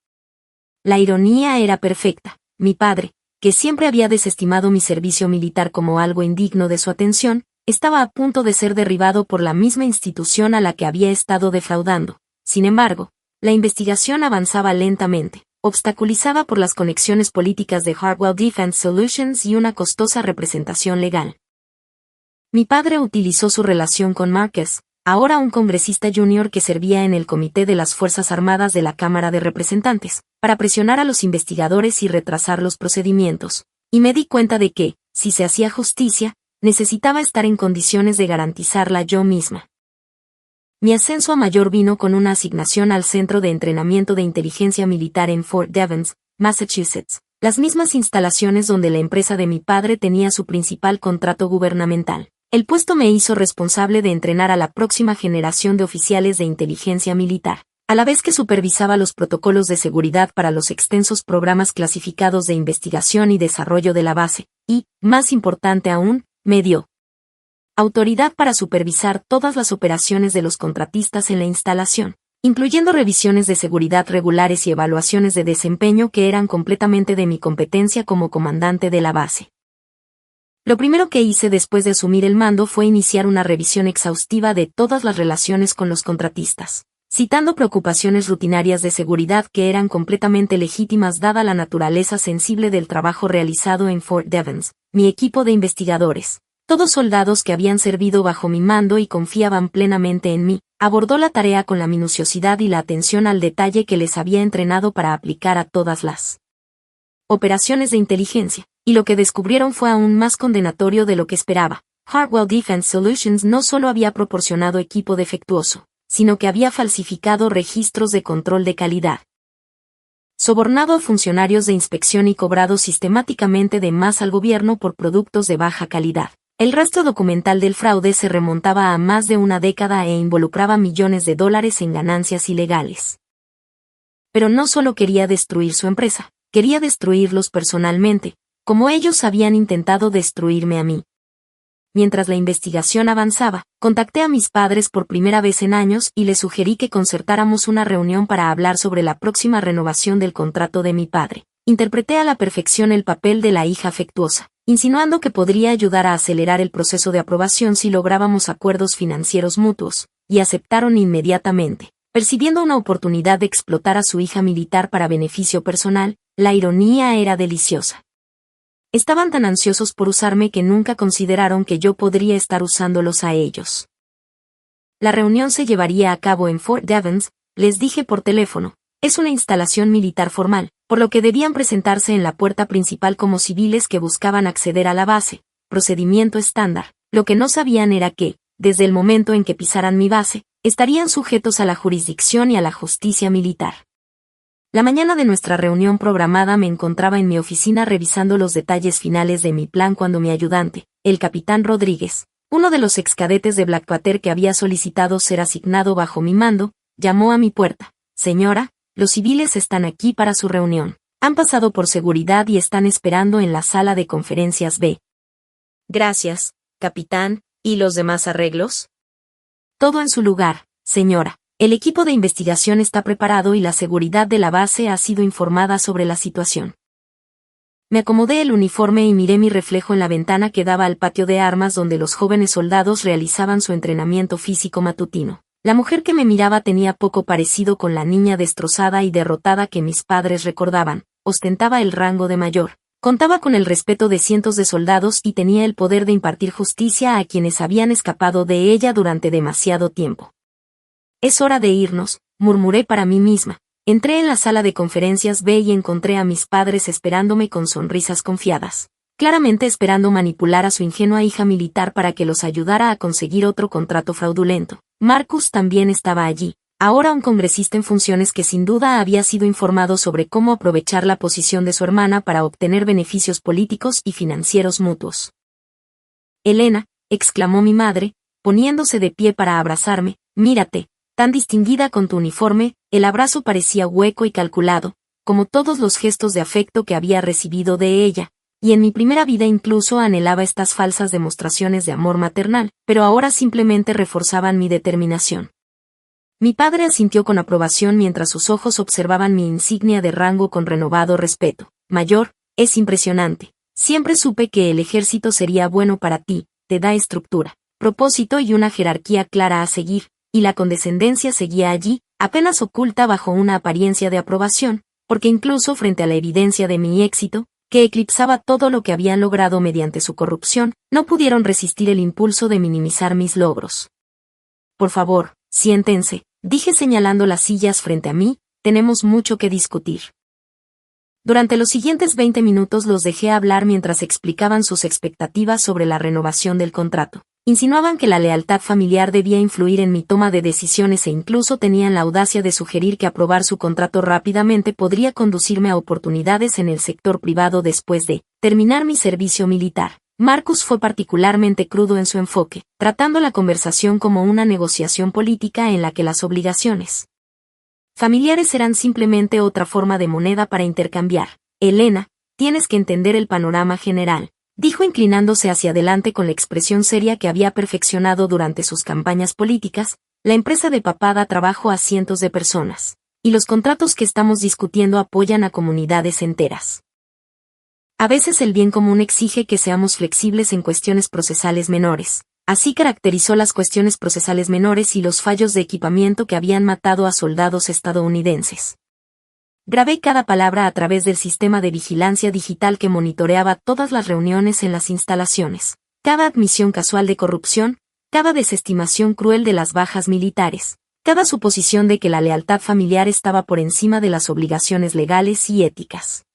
La ironía era perfecta. Mi padre, que siempre había desestimado mi servicio militar como algo indigno de su atención, estaba a punto de ser derribado por la misma institución a la que había estado defraudando. Sin embargo, la investigación avanzaba lentamente, obstaculizada por las conexiones políticas de Hartwell Defense Solutions y una costosa representación legal. Mi padre utilizó su relación con Marcus, ahora un congresista junior que servía en el Comité de las Fuerzas Armadas de la Cámara de Representantes, para presionar a los investigadores y retrasar los procedimientos, y me di cuenta de que, si se hacía justicia, necesitaba estar en condiciones de garantizarla yo misma. Mi ascenso a mayor vino con una asignación al Centro de Entrenamiento de Inteligencia Militar en Fort Devens, Massachusetts, las mismas instalaciones donde la empresa de mi padre tenía su principal contrato gubernamental. El puesto me hizo responsable de entrenar a la próxima generación de oficiales de inteligencia militar, a la vez que supervisaba los protocolos de seguridad para los extensos programas clasificados de investigación y desarrollo de la base, y, más importante aún, me dio autoridad para supervisar todas las operaciones de los contratistas en la instalación, incluyendo revisiones de seguridad regulares y evaluaciones de desempeño que eran completamente de mi competencia como comandante de la base. Lo primero que hice después de asumir el mando fue iniciar una revisión exhaustiva de todas las relaciones con los contratistas, citando preocupaciones rutinarias de seguridad que eran completamente legítimas dada la naturaleza sensible del trabajo realizado en Fort Devens. Mi equipo de investigadores, todos soldados que habían servido bajo mi mando y confiaban plenamente en mí, abordó la tarea con la minuciosidad y la atención al detalle que les había entrenado para aplicar a todas las operaciones de inteligencia, y lo que descubrieron fue aún más condenatorio de lo que esperaba. Hartwell Defense Solutions no solo había proporcionado equipo defectuoso, sino que había falsificado registros de control de calidad, sobornado a funcionarios de inspección y cobrado sistemáticamente de más al gobierno por productos de baja calidad. El rastro documental del fraude se remontaba a más de una década e involucraba millones de dólares en ganancias ilegales. Pero no solo quería destruir su empresa, quería destruirlos personalmente, como ellos habían intentado destruirme a mí. Mientras la investigación avanzaba, contacté a mis padres por primera vez en años y les sugerí que concertáramos una reunión para hablar sobre la próxima renovación del contrato de mi padre. Interpreté a la perfección el papel de la hija afectuosa, insinuando que podría ayudar a acelerar el proceso de aprobación si lográbamos acuerdos financieros mutuos, y aceptaron inmediatamente, percibiendo una oportunidad de explotar a su hija militar para beneficio personal. La ironía era deliciosa. Estaban tan ansiosos por usarme que nunca consideraron que yo podría estar usándolos a ellos. La reunión se llevaría a cabo en Fort Devens, les dije por teléfono. Es una instalación militar formal, por lo que debían presentarse en la puerta principal como civiles que buscaban acceder a la base, procedimiento estándar. Lo que no sabían era que, desde el momento en que pisaran mi base, estarían sujetos a la jurisdicción y a la justicia militar. La mañana de nuestra reunión programada me encontraba en mi oficina revisando los detalles finales de mi plan cuando mi ayudante, el capitán Rodríguez, uno de los excadetes de Blackwater que había solicitado ser asignado bajo mi mando, llamó a mi puerta. Señora, los civiles están aquí para su reunión. Han pasado por seguridad y están esperando en la sala de conferencias B. Gracias, capitán. ¿Y los demás arreglos? Todo en su lugar, señora. El equipo de investigación está preparado y la seguridad de la base ha sido informada sobre la situación. Me acomodé el uniforme y miré mi reflejo en la ventana que daba al patio de armas donde los jóvenes soldados realizaban su entrenamiento físico matutino. La mujer que me miraba tenía poco parecido con la niña destrozada y derrotada que mis padres recordaban. Ostentaba el rango de mayor, contaba con el respeto de cientos de soldados y tenía el poder de impartir justicia a quienes habían escapado de ella durante demasiado tiempo. Es hora de irnos, murmuré para mí misma. Entré en la sala de conferencias B y encontré a mis padres esperándome con sonrisas confiadas, claramente esperando manipular a su ingenua hija militar para que los ayudara a conseguir otro contrato fraudulento. Marcus también estaba allí, ahora un congresista en funciones que sin duda había sido informado sobre cómo aprovechar la posición de su hermana para obtener beneficios políticos y financieros mutuos. Elena, exclamó mi madre, poniéndose de pie para abrazarme, mírate, tan distinguida con tu uniforme. El abrazo parecía hueco y calculado, como todos los gestos de afecto que había recibido de ella, y en mi primera vida incluso anhelaba estas falsas demostraciones de amor maternal, pero ahora simplemente reforzaban mi determinación. Mi padre asintió con aprobación mientras sus ojos observaban mi insignia de rango con renovado respeto. Mayor, es impresionante. Siempre supe que el ejército sería bueno para ti, te da estructura, propósito y una jerarquía clara a seguir, y la condescendencia seguía allí, apenas oculta bajo una apariencia de aprobación, porque incluso frente a la evidencia de mi éxito, que eclipsaba todo lo que habían logrado mediante su corrupción, no pudieron resistir el impulso de minimizar mis logros. Por favor, siéntense, dije señalando las sillas frente a mí, tenemos mucho que discutir. Durante los siguientes 20 minutos los dejé hablar mientras explicaban sus expectativas sobre la renovación del contrato. Insinuaban que la lealtad familiar debía influir en mi toma de decisiones e incluso tenían la audacia de sugerir que aprobar su contrato rápidamente podría conducirme a oportunidades en el sector privado después de terminar mi servicio militar. Marcus fue particularmente crudo en su enfoque, tratando la conversación como una negociación política en la que las obligaciones familiares eran simplemente otra forma de moneda para intercambiar. Elena, tienes que entender el panorama general, dijo inclinándose hacia adelante con la expresión seria que había perfeccionado durante sus campañas políticas. La empresa de papá da trabajo a cientos de personas, y los contratos que estamos discutiendo apoyan a comunidades enteras. A veces el bien común exige que seamos flexibles en cuestiones procesales menores. Así caracterizó las cuestiones procesales menores y los fallos de equipamiento que habían matado a soldados estadounidenses. Grabé cada palabra a través del sistema de vigilancia digital que monitoreaba todas las reuniones en las instalaciones, cada admisión casual de corrupción, cada desestimación cruel de las bajas militares, cada suposición de que la lealtad familiar estaba por encima de las obligaciones legales y éticas.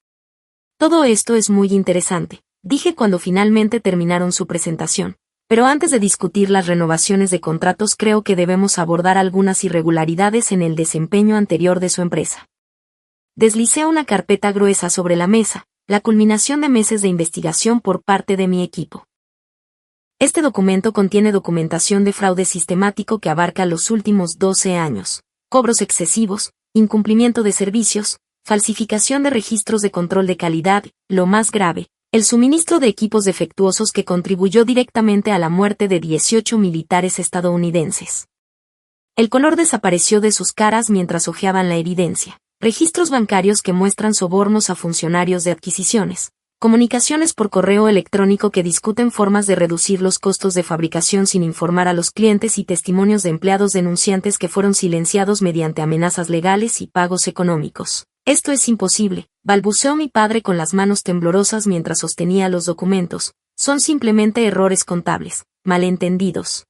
Todo esto es muy interesante, dije cuando finalmente terminaron su presentación. Pero antes de discutir las renovaciones de contratos creo que debemos abordar algunas irregularidades en el desempeño anterior de su empresa. Deslicé una carpeta gruesa sobre la mesa, la culminación de meses de investigación por parte de mi equipo. Este documento contiene documentación de fraude sistemático que abarca los últimos 12 años, cobros excesivos, incumplimiento de servicios, falsificación de registros de control de calidad, lo más grave, el suministro de equipos defectuosos que contribuyó directamente a la muerte de 18 militares estadounidenses. El color desapareció de sus caras mientras hojeaban la evidencia. Registros bancarios que muestran sobornos a funcionarios de adquisiciones. Comunicaciones por correo electrónico que discuten formas de reducir los costos de fabricación sin informar a los clientes y testimonios de empleados denunciantes que fueron silenciados mediante amenazas legales y pagos económicos. Esto es imposible, balbuceó mi padre con las manos temblorosas mientras sostenía los documentos. Son simplemente errores contables, malentendidos.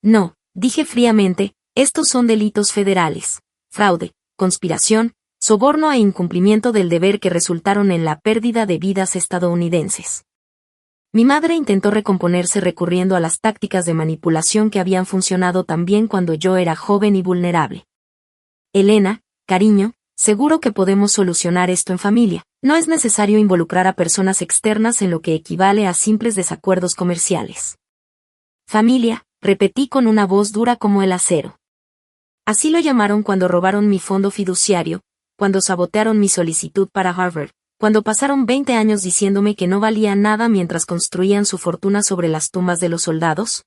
No, dije fríamente, estos son delitos federales. Fraude, conspiración, soborno e incumplimiento del deber que resultaron en la pérdida de vidas estadounidenses. Mi madre intentó recomponerse recurriendo a las tácticas de manipulación que habían funcionado tan bien cuando yo era joven y vulnerable. Elena, cariño, seguro que podemos solucionar esto en familia. No es necesario involucrar a personas externas en lo que equivale a simples desacuerdos comerciales. Familia, repetí con una voz dura como el acero. Así lo llamaron cuando robaron mi fondo fiduciario, cuando sabotearon mi solicitud para Harvard, cuando pasaron 20 años diciéndome que no valía nada mientras construían su fortuna sobre las tumbas de los soldados.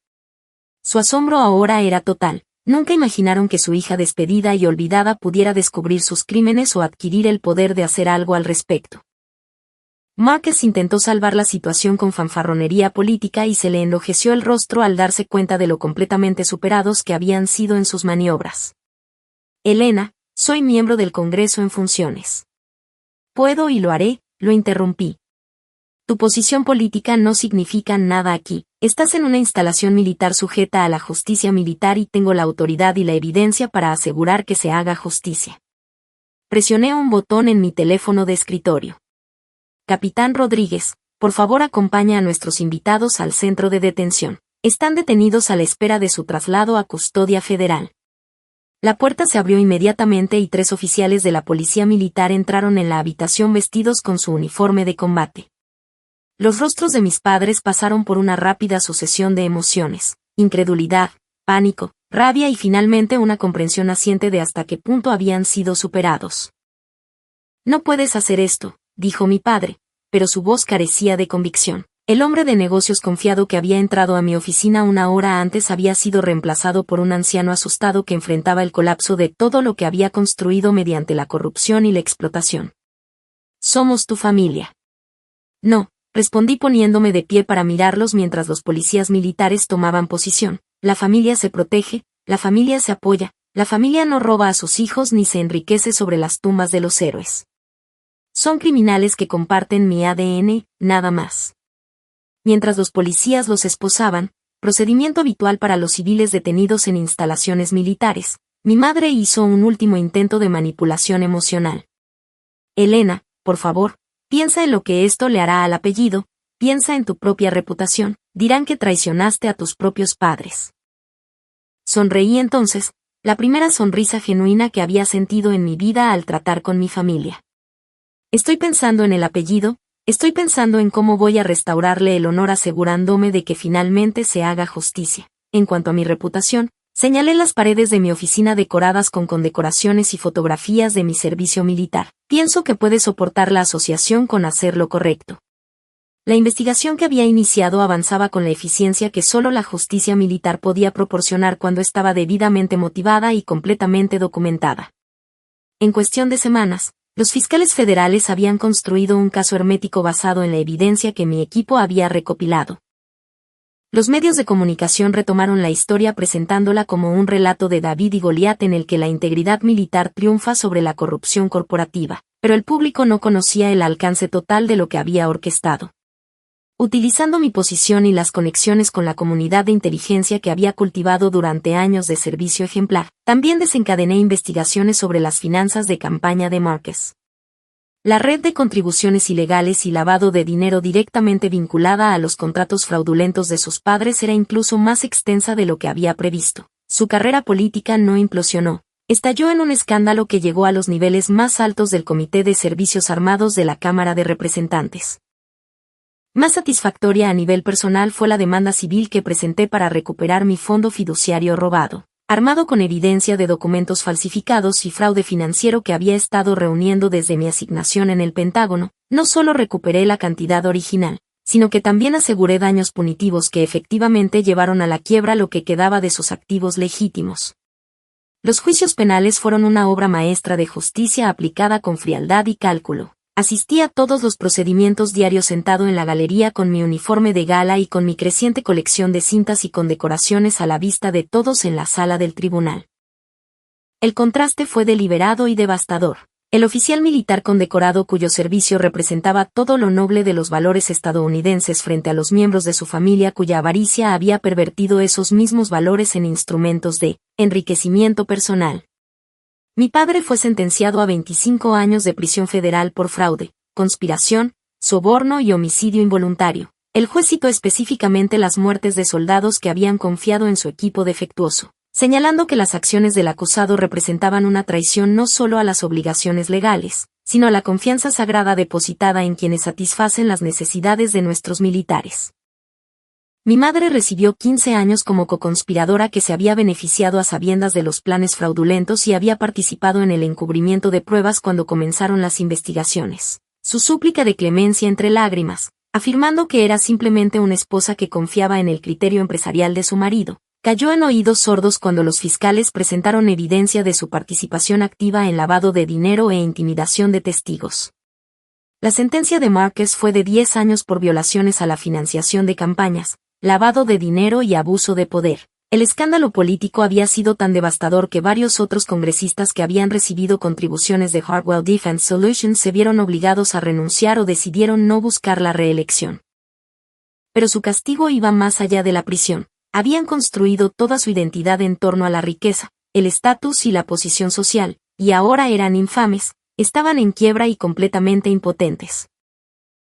Su asombro ahora era total. Nunca imaginaron que su hija despedida y olvidada pudiera descubrir sus crímenes o adquirir el poder de hacer algo al respecto. Marcus intentó salvar la situación con fanfarronería política y se le enrojeció el rostro al darse cuenta de lo completamente superados que habían sido en sus maniobras. Elena, soy miembro del Congreso en funciones. Puedo y lo haré, lo interrumpí. Tu posición política no significa nada aquí. Estás en una instalación militar sujeta a la justicia militar y tengo la autoridad y la evidencia para asegurar que se haga justicia. Presioné un botón en mi teléfono de escritorio. Capitán Rodríguez, por favor acompaña a nuestros invitados al centro de detención. Están detenidos a la espera de su traslado a custodia federal. La puerta se abrió inmediatamente y 3 oficiales de la policía militar entraron en la habitación vestidos con su uniforme de combate. Los rostros de mis padres pasaron por una rápida sucesión de emociones, incredulidad, pánico, rabia y finalmente una comprensión naciente de hasta qué punto habían sido superados. No puedes hacer esto, dijo mi padre, pero su voz carecía de convicción. El hombre de negocios confiado que había entrado a mi oficina una hora antes había sido reemplazado por un anciano asustado que enfrentaba el colapso de todo lo que había construido mediante la corrupción y la explotación. «Somos tu familia». «No», respondí poniéndome de pie para mirarlos mientras los policías militares tomaban posición. «La familia se protege, la familia se apoya, la familia no roba a sus hijos ni se enriquece sobre las tumbas de los héroes. Son criminales que comparten mi ADN, nada más». Mientras los policías los esposaban, procedimiento habitual para los civiles detenidos en instalaciones militares, mi madre hizo un último intento de manipulación emocional. «Elena, por favor, piensa en lo que esto le hará al apellido, piensa en tu propia reputación, dirán que traicionaste a tus propios padres». Sonreí entonces, la primera sonrisa genuina que había sentido en mi vida al tratar con mi familia. «Estoy pensando en el apellido, estoy pensando en cómo voy a restaurarle el honor asegurándome de que finalmente se haga justicia. En cuanto a mi reputación, señalé las paredes de mi oficina decoradas con condecoraciones y fotografías de mi servicio militar. Pienso que puede soportar la asociación con hacer lo correcto». La investigación que había iniciado avanzaba con la eficiencia que solo la justicia militar podía proporcionar cuando estaba debidamente motivada y completamente documentada. En cuestión de semanas, los fiscales federales habían construido un caso hermético basado en la evidencia que mi equipo había recopilado. Los medios de comunicación retomaron la historia presentándola como un relato de David y Goliat en el que la integridad militar triunfa sobre la corrupción corporativa, pero el público no conocía el alcance total de lo que había orquestado. Utilizando mi posición y las conexiones con la comunidad de inteligencia que había cultivado durante años de servicio ejemplar, también desencadené investigaciones sobre las finanzas de campaña de Márquez. La red de contribuciones ilegales y lavado de dinero directamente vinculada a los contratos fraudulentos de sus padres era incluso más extensa de lo que había previsto. Su carrera política no implosionó. Estalló en un escándalo que llegó a los niveles más altos del Comité de Servicios Armados de la Cámara de Representantes. Más satisfactoria a nivel personal fue la demanda civil que presenté para recuperar mi fondo fiduciario robado, armado con evidencia de documentos falsificados y fraude financiero que había estado reuniendo desde mi asignación en el Pentágono. No solo recuperé la cantidad original, sino que también aseguré daños punitivos que efectivamente llevaron a la quiebra lo que quedaba de sus activos legítimos. Los juicios penales fueron una obra maestra de justicia aplicada con frialdad y cálculo. Asistí a todos los procedimientos diarios sentado en la galería con mi uniforme de gala y con mi creciente colección de cintas y condecoraciones a la vista de todos en la sala del tribunal. El contraste fue deliberado y devastador. El oficial militar condecorado cuyo servicio representaba todo lo noble de los valores estadounidenses frente a los miembros de su familia cuya avaricia había pervertido esos mismos valores en instrumentos de enriquecimiento personal. Mi padre fue sentenciado a 25 años de prisión federal por fraude, conspiración, soborno y homicidio involuntario. El juez citó específicamente las muertes de soldados que habían confiado en su equipo defectuoso, señalando que las acciones del acusado representaban una traición no solo a las obligaciones legales, sino a la confianza sagrada depositada en quienes satisfacen las necesidades de nuestros militares. Mi madre recibió 15 años como coconspiradora que se había beneficiado a sabiendas de los planes fraudulentos y había participado en el encubrimiento de pruebas cuando comenzaron las investigaciones. Su súplica de clemencia entre lágrimas, afirmando que era simplemente una esposa que confiaba en el criterio empresarial de su marido, cayó en oídos sordos cuando los fiscales presentaron evidencia de su participación activa en lavado de dinero e intimidación de testigos. La sentencia de Márquez fue de 10 años por violaciones a la financiación de campañas, lavado de dinero y abuso de poder. El escándalo político había sido tan devastador que varios otros congresistas que habían recibido contribuciones de Hartwell Defense Solutions se vieron obligados a renunciar o decidieron no buscar la reelección. Pero su castigo iba más allá de la prisión. Habían construido toda su identidad en torno a la riqueza, el estatus y la posición social, y ahora eran infames, estaban en quiebra y completamente impotentes.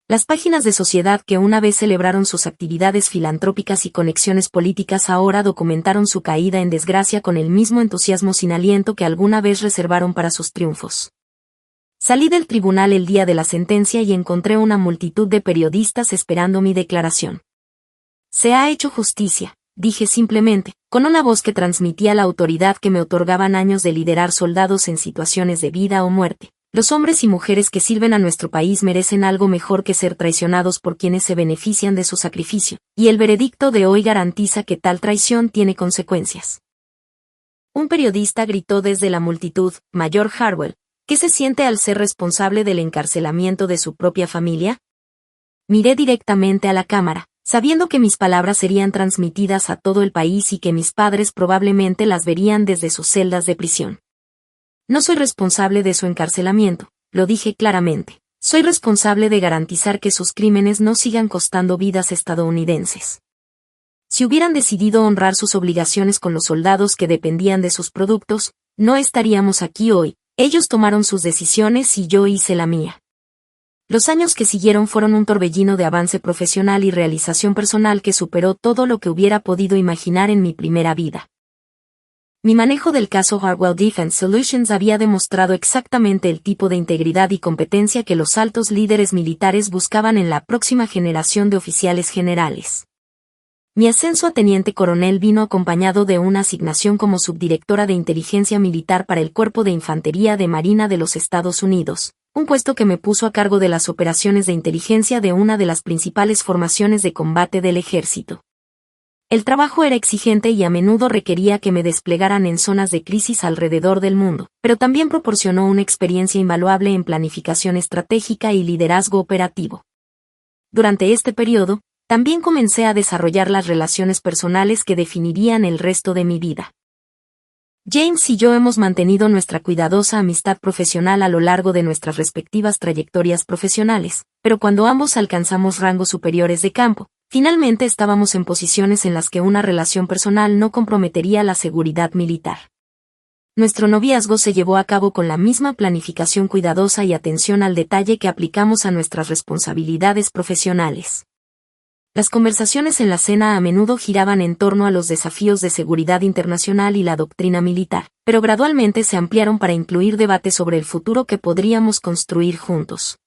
Las páginas de Sociedad que una vez celebraron sus actividades filantrópicas y conexiones políticas ahora documentaron su caída en desgracia con el mismo entusiasmo sin aliento que alguna vez reservaron para sus triunfos. Salí del tribunal el día de la sentencia y encontré una multitud de periodistas esperando mi declaración. Se ha hecho justicia, dije simplemente, con una voz que transmitía la autoridad que me otorgaban años de liderar soldados en situaciones de vida o muerte. Los hombres y mujeres que sirven a nuestro país merecen algo mejor que ser traicionados por quienes se benefician de su sacrificio, y el veredicto de hoy garantiza que tal traición tiene consecuencias. Un periodista gritó desde la multitud, Mayor Harwell, ¿qué se siente al ser responsable del encarcelamiento de su propia familia? Miré directamente a la cámara, sabiendo que mis palabras serían transmitidas a todo el país y que mis padres probablemente las verían desde sus celdas de prisión. No soy responsable de su encarcelamiento, lo dije claramente. Soy responsable de garantizar que sus crímenes no sigan costando vidas estadounidenses. Si hubieran decidido honrar sus obligaciones con los soldados que dependían de sus productos, no estaríamos aquí hoy. Ellos tomaron sus decisiones y yo hice la mía. Los años que siguieron fueron un torbellino de avance profesional y realización personal que superó todo lo que hubiera podido imaginar en mi primera vida. Mi manejo del caso Harwell Defense Solutions había demostrado exactamente el tipo de integridad y competencia que los altos líderes militares buscaban en la próxima generación de oficiales generales. Mi ascenso a teniente coronel vino acompañado de una asignación como subdirectora de inteligencia militar para el Cuerpo de Infantería de Marina de los Estados Unidos, un puesto que me puso a cargo de las operaciones de inteligencia de una de las principales formaciones de combate del ejército. El trabajo era exigente y a menudo requería que me desplegaran en zonas de crisis alrededor del mundo, pero también proporcionó una experiencia invaluable en planificación estratégica y liderazgo operativo. Durante este periodo, también comencé a desarrollar las relaciones personales que definirían el resto de mi vida. James y yo hemos mantenido nuestra cuidadosa amistad profesional a lo largo de nuestras respectivas trayectorias profesionales, pero cuando ambos alcanzamos rangos superiores de campo, finalmente estábamos en posiciones en las que una relación personal no comprometería la seguridad militar. Nuestro noviazgo se llevó a cabo con la misma planificación cuidadosa y atención al detalle que aplicamos a nuestras responsabilidades profesionales. Las conversaciones en la cena a menudo giraban en torno a los desafíos de seguridad internacional y la doctrina militar, pero gradualmente se ampliaron para incluir debates sobre el futuro que podríamos construir juntos.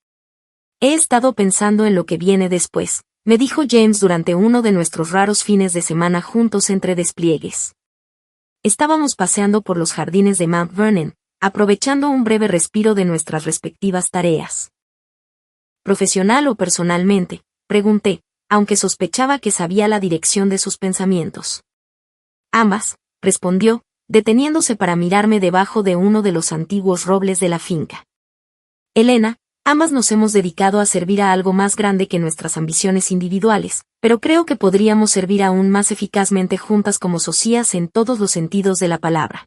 He estado pensando en lo que viene después, me dijo James durante uno de nuestros raros fines de semana juntos entre despliegues. Estábamos paseando por los jardines de Mount Vernon, aprovechando un breve respiro de nuestras respectivas tareas. ¿Profesional o personalmente?, pregunté, aunque sospechaba que sabía la dirección de sus pensamientos. Ambas, respondió, deteniéndose para mirarme debajo de uno de los antiguos robles de la finca. Elena, ambas nos hemos dedicado a servir a algo más grande que nuestras ambiciones individuales, pero creo que podríamos servir aún más eficazmente juntas como socias en todos los sentidos de la palabra.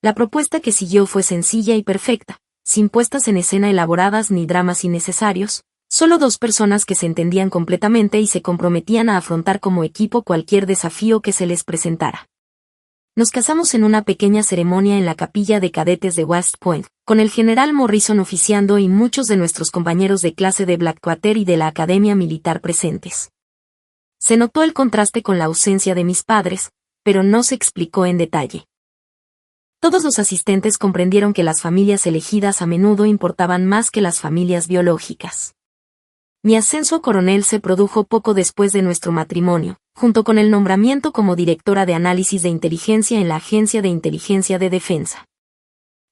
La propuesta que siguió fue sencilla y perfecta, sin puestas en escena elaboradas ni dramas innecesarios, solo dos personas que se entendían completamente y se comprometían a afrontar como equipo cualquier desafío que se les presentara. Nos casamos en una pequeña ceremonia en la capilla de cadetes de West Point, con el general Morrison oficiando y muchos de nuestros compañeros de clase de Blackwater y de la Academia Militar presentes. Se notó el contraste con la ausencia de mis padres, pero no se explicó en detalle. Todos los asistentes comprendieron que las familias elegidas a menudo importaban más que las familias biológicas. Mi ascenso a coronel se produjo poco después de nuestro matrimonio, junto con el nombramiento como directora de análisis de inteligencia en la Agencia de Inteligencia de Defensa.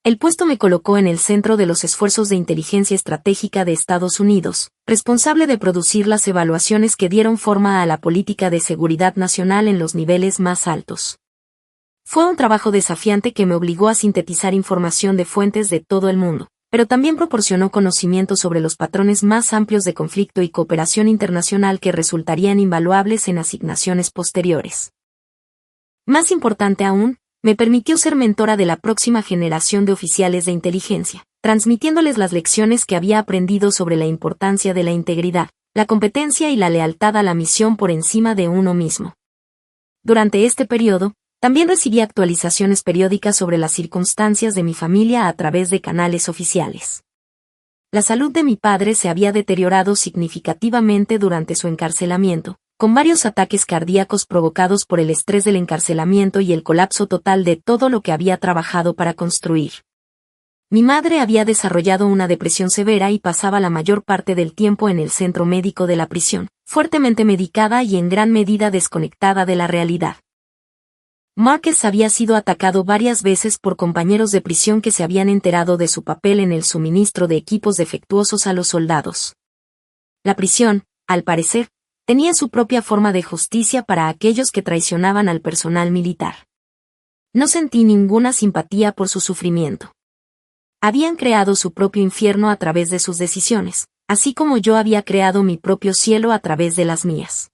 El puesto me colocó en el centro de los esfuerzos de inteligencia estratégica de Estados Unidos, responsable de producir las evaluaciones que dieron forma a la política de seguridad nacional en los niveles más altos. Fue un trabajo desafiante que me obligó a sintetizar información de fuentes de todo el mundo, pero también proporcionó conocimiento sobre los patrones más amplios de conflicto y cooperación internacional que resultarían invaluables en asignaciones posteriores. Más importante aún, me permitió ser mentora de la próxima generación de oficiales de inteligencia, transmitiéndoles las lecciones que había aprendido sobre la importancia de la integridad, la competencia y la lealtad a la misión por encima de uno mismo. Durante este periodo, también recibí actualizaciones periódicas sobre las circunstancias de mi familia a través de canales oficiales. La salud de mi padre se había deteriorado significativamente durante su encarcelamiento, con varios ataques cardíacos provocados por el estrés del encarcelamiento y el colapso total de todo lo que había trabajado para construir. Mi madre había desarrollado una depresión severa y pasaba la mayor parte del tiempo en el centro médico de la prisión, fuertemente medicada y en gran medida desconectada de la realidad. Márquez había sido atacado varias veces por compañeros de prisión que se habían enterado de su papel en el suministro de equipos defectuosos a los soldados. La prisión, al parecer, tenía su propia forma de justicia para aquellos que traicionaban al personal militar. No sentí ninguna simpatía por su sufrimiento. Habían creado su propio infierno a través de sus decisiones, así como yo había creado mi propio cielo a través de las mías.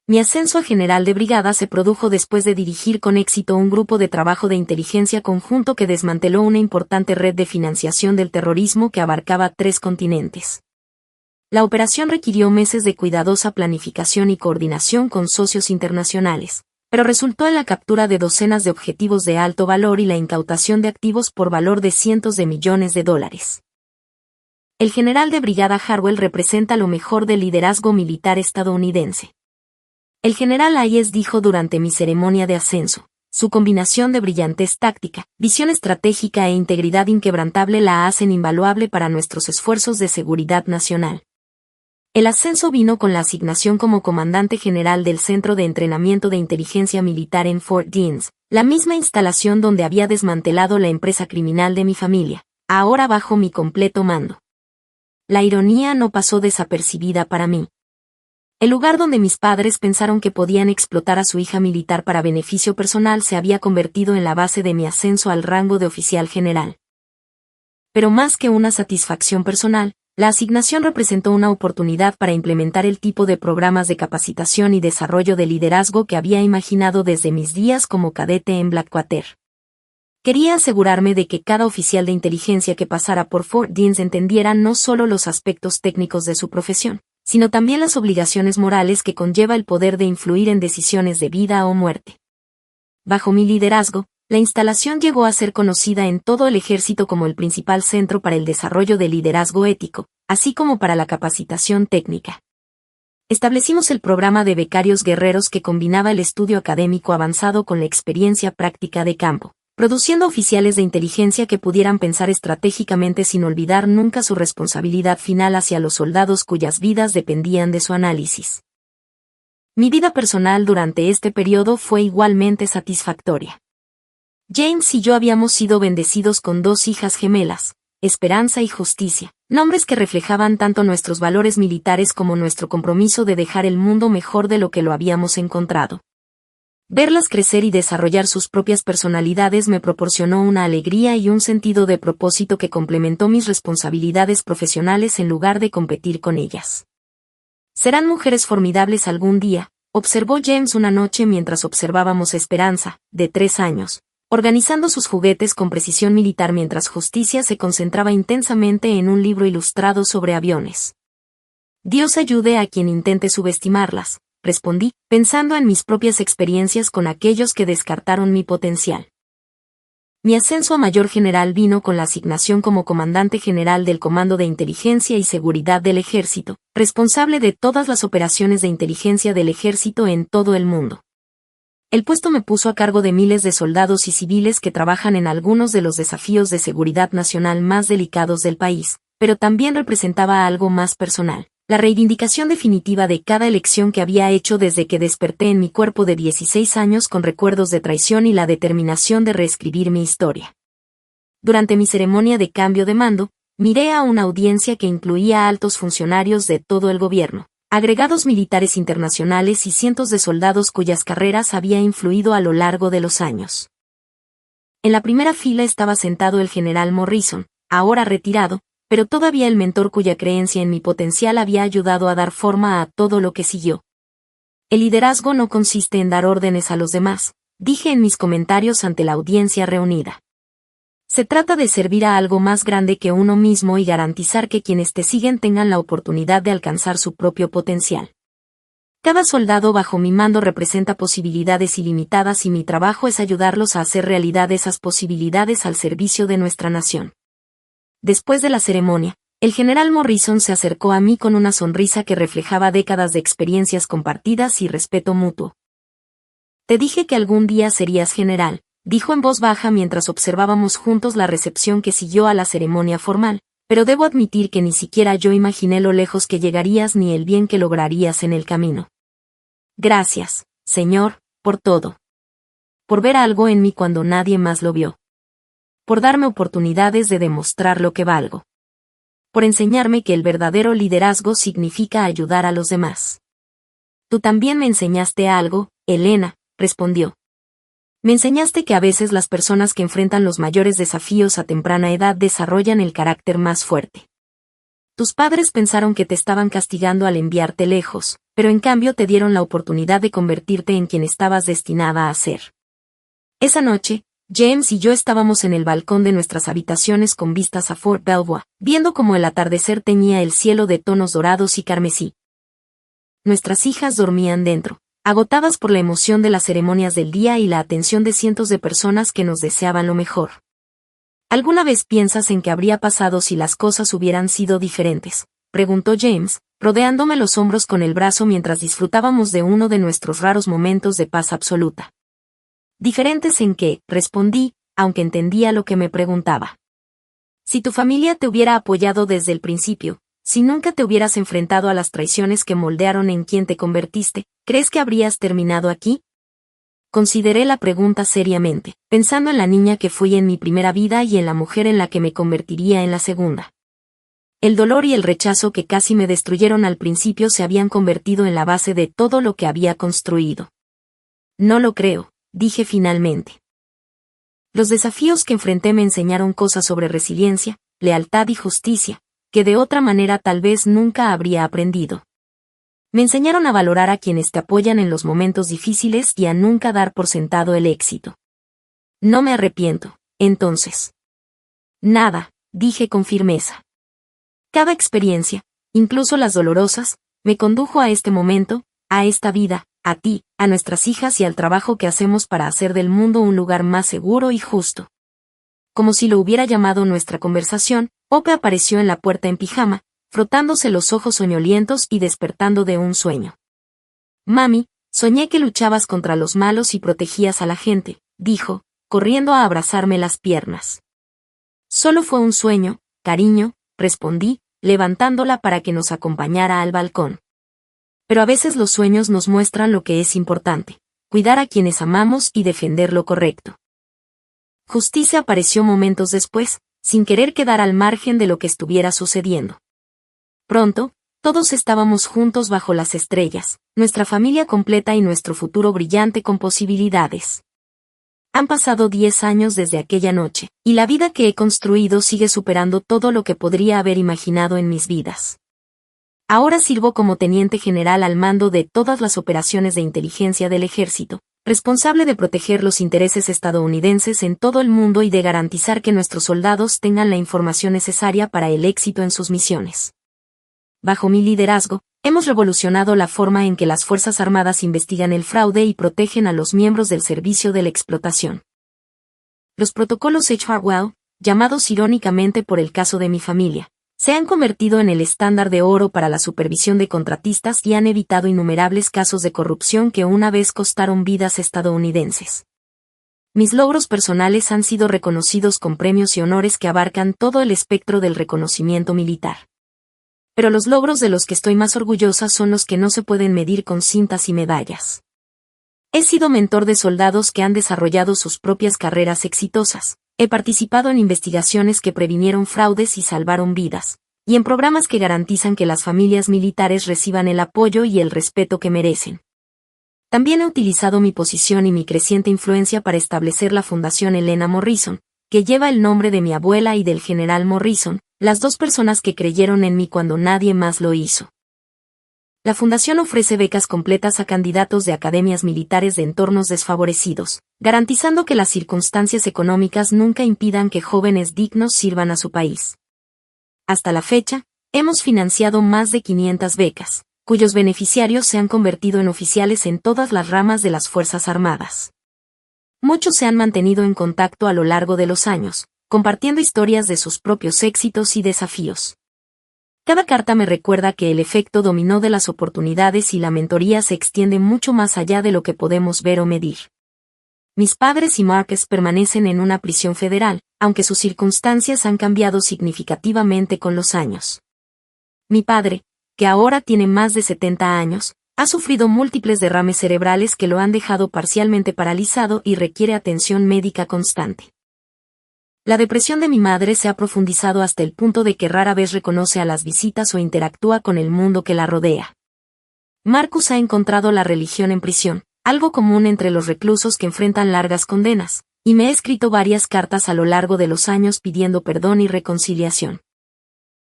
Mi ascenso a general de brigada se produjo después de dirigir con éxito un grupo de trabajo de inteligencia conjunto que desmanteló una importante red de financiación del terrorismo que abarcaba 3 continentes. La operación requirió meses de cuidadosa planificación y coordinación con socios internacionales, pero resultó en la captura de docenas de objetivos de alto valor y la incautación de activos por valor de cientos de millones de dólares. El general de brigada Harwell representa lo mejor del liderazgo militar estadounidense. El general Hayes dijo durante mi ceremonia de ascenso, su combinación de brillantez táctica, visión estratégica e integridad inquebrantable la hacen invaluable para nuestros esfuerzos de seguridad nacional. El ascenso vino con la asignación como comandante general del Centro de Entrenamiento de Inteligencia Militar en Fort Deans, la misma instalación donde había desmantelado la empresa criminal de mi familia, ahora bajo mi completo mando. La ironía no pasó desapercibida para mí. El lugar donde mis padres pensaron que podían explotar a su hija militar para beneficio personal se había convertido en la base de mi ascenso al rango de oficial general. Pero más que una satisfacción personal, la asignación representó una oportunidad para implementar el tipo de programas de capacitación y desarrollo de liderazgo que había imaginado desde mis días como cadete en Blackwater. Quería asegurarme de que cada oficial de inteligencia que pasara por Fort Deans entendiera no solo los aspectos técnicos de su profesión, sino también las obligaciones morales que conlleva el poder de influir en decisiones de vida o muerte. Bajo mi liderazgo, la instalación llegó a ser conocida en todo el ejército como el principal centro para el desarrollo del liderazgo ético, así como para la capacitación técnica. Establecimos el programa de becarios guerreros que combinaba el estudio académico avanzado con la experiencia práctica de campo, produciendo oficiales de inteligencia que pudieran pensar estratégicamente sin olvidar nunca su responsabilidad final hacia los soldados cuyas vidas dependían de su análisis. Mi vida personal durante este periodo fue igualmente satisfactoria. James y yo habíamos sido bendecidos con 2 hijas gemelas, Esperanza y Justicia, nombres que reflejaban tanto nuestros valores militares como nuestro compromiso de dejar el mundo mejor de lo que lo habíamos encontrado. Verlas crecer y desarrollar sus propias personalidades me proporcionó una alegría y un sentido de propósito que complementó mis responsabilidades profesionales en lugar de competir con ellas. Serán mujeres formidables algún día, observó James una noche mientras observábamos a Esperanza, de 3 años, organizando sus juguetes con precisión militar mientras Justicia se concentraba intensamente en un libro ilustrado sobre aviones. Dios ayude a quien intente subestimarlas, respondí, pensando en mis propias experiencias con aquellos que descartaron mi potencial. Mi ascenso a mayor general vino con la asignación como comandante general del Comando de Inteligencia y Seguridad del Ejército, responsable de todas las operaciones de inteligencia del Ejército en todo el mundo. El puesto me puso a cargo de miles de soldados y civiles que trabajan en algunos de los desafíos de seguridad nacional más delicados del país, pero también representaba algo más personal, la reivindicación definitiva de cada elección que había hecho desde que desperté en mi cuerpo de 16 años con recuerdos de traición y la determinación de reescribir mi historia. Durante mi ceremonia de cambio de mando, miré a una audiencia que incluía a altos funcionarios de todo el gobierno, agregados militares internacionales y cientos de soldados cuyas carreras había influido a lo largo de los años. En la primera fila estaba sentado el general Morrison, ahora retirado, pero todavía el mentor cuya creencia en mi potencial había ayudado a dar forma a todo lo que siguió. El liderazgo no consiste en dar órdenes a los demás, dije en mis comentarios ante la audiencia reunida. Se trata de servir a algo más grande que uno mismo y garantizar que quienes te siguen tengan la oportunidad de alcanzar su propio potencial. Cada soldado bajo mi mando representa posibilidades ilimitadas y mi trabajo es ayudarlos a hacer realidad esas posibilidades al servicio de nuestra nación. Después de la ceremonia, el general Morrison se acercó a mí con una sonrisa que reflejaba décadas de experiencias compartidas y respeto mutuo. Te dije que algún día serías general, dijo en voz baja mientras observábamos juntos la recepción que siguió a la ceremonia formal, pero debo admitir que ni siquiera yo imaginé lo lejos que llegarías ni el bien que lograrías en el camino. Gracias, señor, por todo. por ver algo en mí cuando nadie más lo vio. Por darme oportunidades de demostrar lo que valgo. Por enseñarme que el verdadero liderazgo significa ayudar a los demás. Tú también me enseñaste algo, Elena, respondió. Me enseñaste que a veces las personas que enfrentan los mayores desafíos a temprana edad desarrollan el carácter más fuerte. Tus padres pensaron que te estaban castigando al enviarte lejos, pero en cambio te dieron la oportunidad de convertirte en quien estabas destinada a ser. Esa noche, James y yo estábamos en el balcón de nuestras habitaciones con vistas a Fort Belvoir, viendo cómo el atardecer teñía el cielo de tonos dorados y carmesí. Nuestras hijas dormían dentro, agotadas por la emoción de las ceremonias del día y la atención de cientos de personas que nos deseaban lo mejor. ¿Alguna vez piensas en qué habría pasado si las cosas hubieran sido diferentes?, preguntó James, rodeándome los hombros con el brazo mientras disfrutábamos de uno de nuestros raros momentos de paz absoluta. Diferentes en qué, respondí, aunque entendía lo que me preguntaba. Si tu familia te hubiera apoyado desde el principio, si nunca te hubieras enfrentado a las traiciones que moldearon en quien te convertiste, ¿crees que habrías terminado aquí? Consideré la pregunta seriamente, pensando en la niña que fui en mi primera vida y en la mujer en la que me convertiría en la segunda. El dolor y el rechazo que casi me destruyeron al principio se habían convertido en la base de todo lo que había construido. No lo creo, dije finalmente. Los desafíos que enfrenté me enseñaron cosas sobre resiliencia, lealtad y justicia, que de otra manera tal vez nunca habría aprendido. Me enseñaron a valorar a quienes te apoyan en los momentos difíciles y a nunca dar por sentado el éxito. No me arrepiento, entonces. Nada, dije con firmeza. Cada experiencia, incluso las dolorosas, me condujo a este momento, a esta vida, a ti, a nuestras hijas y al trabajo que hacemos para hacer del mundo un lugar más seguro y justo. Como si lo hubiera llamado nuestra conversación, Pope apareció en la puerta en pijama, frotándose los ojos soñolientos y despertando de un sueño. Mami, soñé que luchabas contra los malos y protegías a la gente, dijo, corriendo a abrazarme las piernas. Solo fue un sueño, cariño, respondí, levantándola para que nos acompañara al balcón. Pero a veces los sueños nos muestran lo que es importante, cuidar a quienes amamos y defender lo correcto. Justicia apareció momentos después, sin querer quedar al margen de lo que estuviera sucediendo. Pronto, todos estábamos juntos bajo las estrellas, nuestra familia completa y nuestro futuro brillante con posibilidades. Han pasado 10 años desde aquella noche, y la vida que he construido sigue superando todo lo que podría haber imaginado en mis vidas. Ahora sirvo como teniente general al mando de todas las operaciones de inteligencia del ejército, responsable de proteger los intereses estadounidenses en todo el mundo y de garantizar que nuestros soldados tengan la información necesaria para el éxito en sus misiones. Bajo mi liderazgo, hemos revolucionado la forma en que las Fuerzas Armadas investigan el fraude y protegen a los miembros del servicio de la explotación. Los protocolos H. Hartwell, llamados irónicamente por el caso de mi familia, se han convertido en el estándar de oro para la supervisión de contratistas y han evitado innumerables casos de corrupción que una vez costaron vidas estadounidenses. Mis logros personales han sido reconocidos con premios y honores que abarcan todo el espectro del reconocimiento militar. Pero los logros de los que estoy más orgullosa son los que no se pueden medir con cintas y medallas. He sido mentor de soldados que han desarrollado sus propias carreras exitosas. He participado en investigaciones que previnieron fraudes y salvaron vidas, y en programas que garantizan que las familias militares reciban el apoyo y el respeto que merecen. También he utilizado mi posición y mi creciente influencia para establecer la Fundación Elena Morrison, que lleva el nombre de mi abuela y del general Morrison, las dos personas que creyeron en mí cuando nadie más lo hizo. La fundación ofrece becas completas a candidatos de academias militares de entornos desfavorecidos, garantizando que las circunstancias económicas nunca impidan que jóvenes dignos sirvan a su país. Hasta la fecha, hemos financiado más de 500 becas, cuyos beneficiarios se han convertido en oficiales en todas las ramas de las Fuerzas Armadas. Muchos se han mantenido en contacto a lo largo de los años, compartiendo historias de sus propios éxitos y desafíos. Cada carta me recuerda que el efecto dominó de las oportunidades y la mentoría se extiende mucho más allá de lo que podemos ver o medir. Mis padres y Marcus permanecen en una prisión federal, aunque sus circunstancias han cambiado significativamente con los años. Mi padre, que ahora tiene más de 70 años, Ha sufrido múltiples derrames cerebrales que lo han dejado parcialmente paralizado y requiere atención médica constante. La depresión de mi madre se ha profundizado hasta el punto de que rara vez reconoce a las visitas o interactúa con el mundo que la rodea. Marcus ha encontrado la religión en prisión, algo común entre los reclusos que enfrentan largas condenas, y me ha escrito varias cartas a lo largo de los años pidiendo perdón y reconciliación.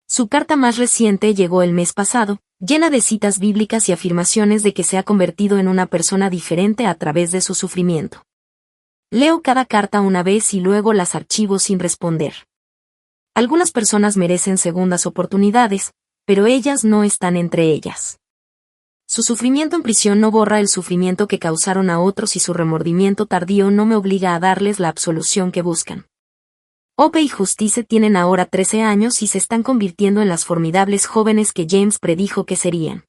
Su carta más reciente llegó el mes pasado, llena de citas bíblicas y afirmaciones de que se ha convertido en una persona diferente a través de su sufrimiento. Leo cada carta una vez y luego las archivo sin responder. Algunas personas merecen segundas oportunidades, pero ellas no están entre ellas. Su sufrimiento en prisión no borra el sufrimiento que causaron a otros y su remordimiento tardío no me obliga a darles la absolución que buscan. Hope y Justice tienen ahora 13 años y se están convirtiendo en las formidables jóvenes que James predijo que serían.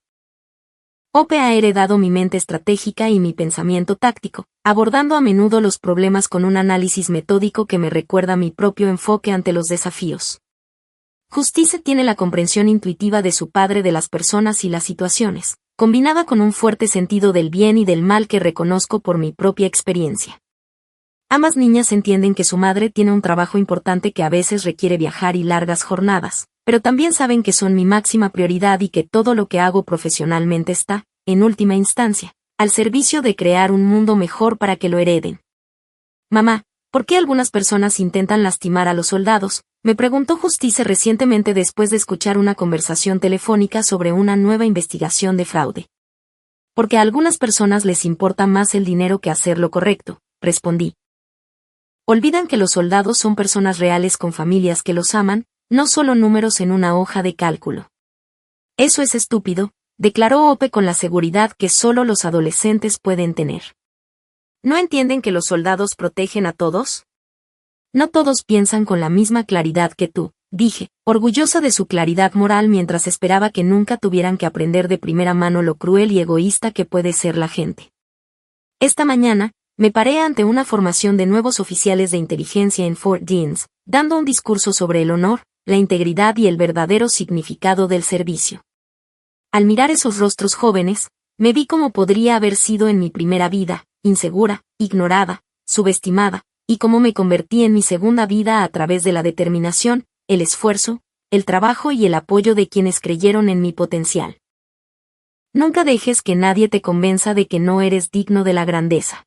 Hope ha heredado mi mente estratégica y mi pensamiento táctico, abordando a menudo los problemas con un análisis metódico que me recuerda mi propio enfoque ante los desafíos. Justice tiene la comprensión intuitiva de su padre de las personas y las situaciones, combinada con un fuerte sentido del bien y del mal que reconozco por mi propia experiencia. Ambas niñas entienden que su madre tiene un trabajo importante que a veces requiere viajar y largas jornadas, pero también saben que son mi máxima prioridad y que todo lo que hago profesionalmente está, en última instancia, al servicio de crear un mundo mejor para que lo hereden. Mamá, ¿por qué algunas personas intentan lastimar a los soldados?, me preguntó Justice recientemente después de escuchar una conversación telefónica sobre una nueva investigación de fraude. Porque a algunas personas les importa más el dinero que hacer lo correcto, respondí. Olvidan que los soldados son personas reales con familias que los aman, no solo números en una hoja de cálculo. Eso es estúpido, declaró Hope con la seguridad que solo los adolescentes pueden tener. ¿No entienden que los soldados protegen a todos? No todos piensan con la misma claridad que tú, dije, orgullosa de su claridad moral mientras esperaba que nunca tuvieran que aprender de primera mano lo cruel y egoísta que puede ser la gente. Esta mañana, me paré ante una formación de nuevos oficiales de inteligencia en Fort Deans, dando un discurso sobre el honor, la integridad y el verdadero significado del servicio. Al mirar esos rostros jóvenes, me vi como podría haber sido en mi primera vida, insegura, ignorada, subestimada, y cómo me convertí en mi segunda vida a través de la determinación, el esfuerzo, el trabajo y el apoyo de quienes creyeron en mi potencial. Nunca dejes que nadie te convenza de que no eres digno de la grandeza.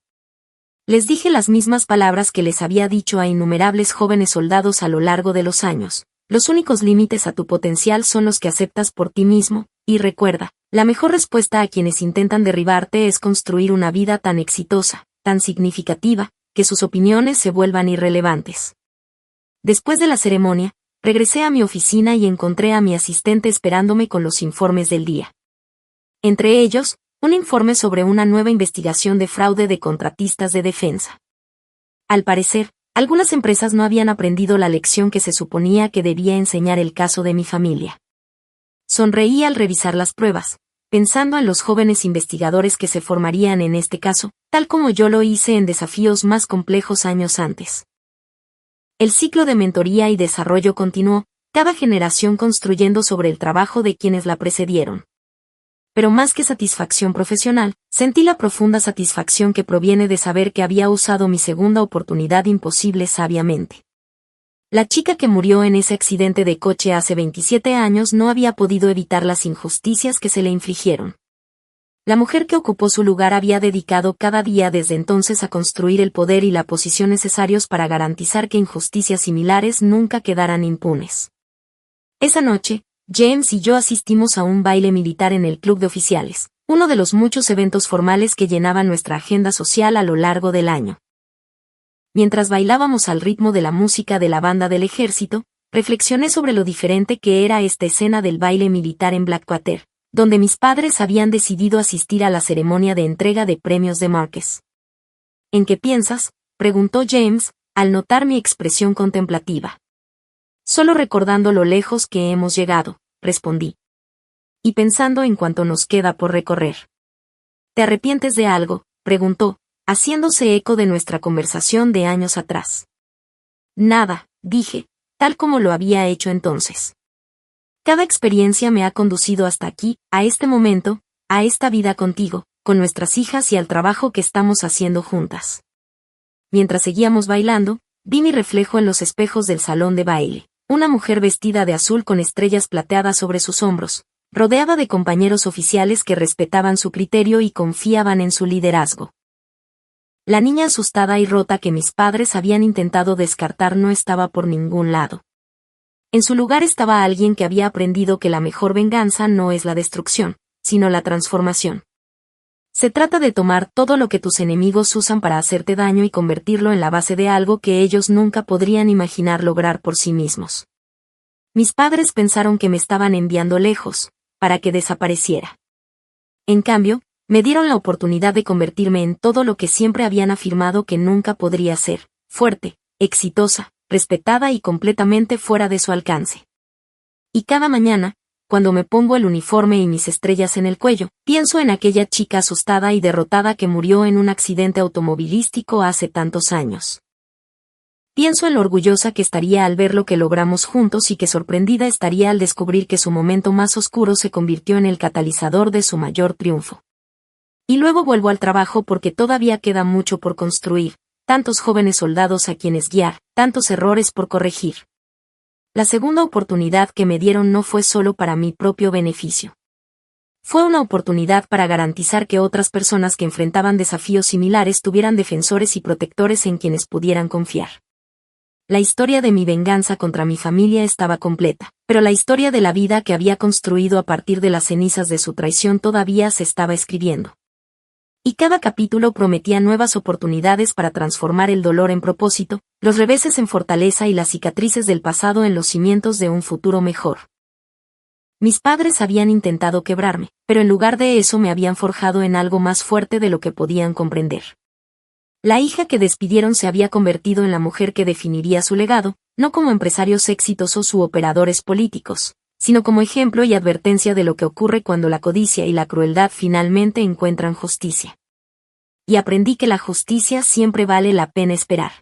Les dije las mismas palabras que les había dicho a innumerables jóvenes soldados a lo largo de los años. Los únicos límites a tu potencial son los que aceptas por ti mismo, y recuerda, la mejor respuesta a quienes intentan derribarte es construir una vida tan exitosa, tan significativa, que sus opiniones se vuelvan irrelevantes. Después de la ceremonia, regresé a mi oficina y encontré a mi asistente esperándome con los informes del día. Entre ellos, un informe sobre una nueva investigación de fraude de contratistas de defensa. Al parecer, algunas empresas no habían aprendido la lección que se suponía que debía enseñar el caso de mi familia. Sonreí al revisar las pruebas, pensando en los jóvenes investigadores que se formarían en este caso, tal como yo lo hice en desafíos más complejos años antes. El ciclo de mentoría y desarrollo continuó, cada generación construyendo sobre el trabajo de quienes la precedieron. Pero más que satisfacción profesional, sentí la profunda satisfacción que proviene de saber que había usado mi segunda oportunidad imposible sabiamente. La chica que murió en ese accidente de coche hace 27 años no había podido evitar las injusticias que se le infligieron. La mujer que ocupó su lugar había dedicado cada día desde entonces a construir el poder y la posición necesarios para garantizar que injusticias similares nunca quedaran impunes. Esa noche, James y yo asistimos a un baile militar en el club de oficiales, uno de los muchos eventos formales que llenaban nuestra agenda social a lo largo del año. Mientras bailábamos al ritmo de la música de la banda del ejército, reflexioné sobre lo diferente que era esta escena del baile militar en Blackwater, donde mis padres habían decidido asistir a la ceremonia de entrega de premios de Marquess. ¿En qué piensas?, preguntó James, al notar mi expresión contemplativa. Solo recordando lo lejos que hemos llegado, respondí. Y pensando en cuánto nos queda por recorrer. ¿Te arrepientes de algo?, preguntó, haciéndose eco de nuestra conversación de años atrás. Nada, dije, tal como lo había hecho entonces. Cada experiencia me ha conducido hasta aquí, a este momento, a esta vida contigo, con nuestras hijas y al trabajo que estamos haciendo juntas. Mientras seguíamos bailando, vi mi reflejo en los espejos del salón de baile, una mujer vestida de azul con estrellas plateadas sobre sus hombros, rodeada de compañeros oficiales que respetaban su criterio y confiaban en su liderazgo. La niña asustada y rota que mis padres habían intentado descartar no estaba por ningún lado. En su lugar estaba alguien que había aprendido que la mejor venganza no es la destrucción, sino la transformación. Se trata de tomar todo lo que tus enemigos usan para hacerte daño y convertirlo en la base de algo que ellos nunca podrían imaginar lograr por sí mismos. Mis padres pensaron que me estaban enviando lejos, para que desapareciera. En cambio, me dieron la oportunidad de convertirme en todo lo que siempre habían afirmado que nunca podría ser: fuerte, exitosa, respetada y completamente fuera de su alcance. Y cada mañana, cuando me pongo el uniforme y mis estrellas en el cuello, pienso en aquella chica asustada y derrotada que murió en un accidente automovilístico hace tantos años. Pienso en lo orgullosa que estaría al ver lo que logramos juntos y que sorprendida estaría al descubrir que su momento más oscuro se convirtió en el catalizador de su mayor triunfo. Y luego vuelvo al trabajo porque todavía queda mucho por construir, tantos jóvenes soldados a quienes guiar, tantos errores por corregir. La segunda oportunidad que me dieron no fue solo para mi propio beneficio. Fue una oportunidad para garantizar que otras personas que enfrentaban desafíos similares tuvieran defensores y protectores en quienes pudieran confiar. La historia de mi venganza contra mi familia estaba completa, pero la historia de la vida que había construido a partir de las cenizas de su traición todavía se estaba escribiendo. Y cada capítulo prometía nuevas oportunidades para transformar el dolor en propósito, los reveses en fortaleza y las cicatrices del pasado en los cimientos de un futuro mejor. Mis padres habían intentado quebrarme, pero en lugar de eso me habían forjado en algo más fuerte de lo que podían comprender. La hija que despidieron se había convertido en la mujer que definiría su legado, no como empresarios exitosos u operadores políticos, sino como ejemplo y advertencia de lo que ocurre cuando la codicia y la crueldad finalmente encuentran justicia. Y aprendí que la justicia siempre vale la pena esperar.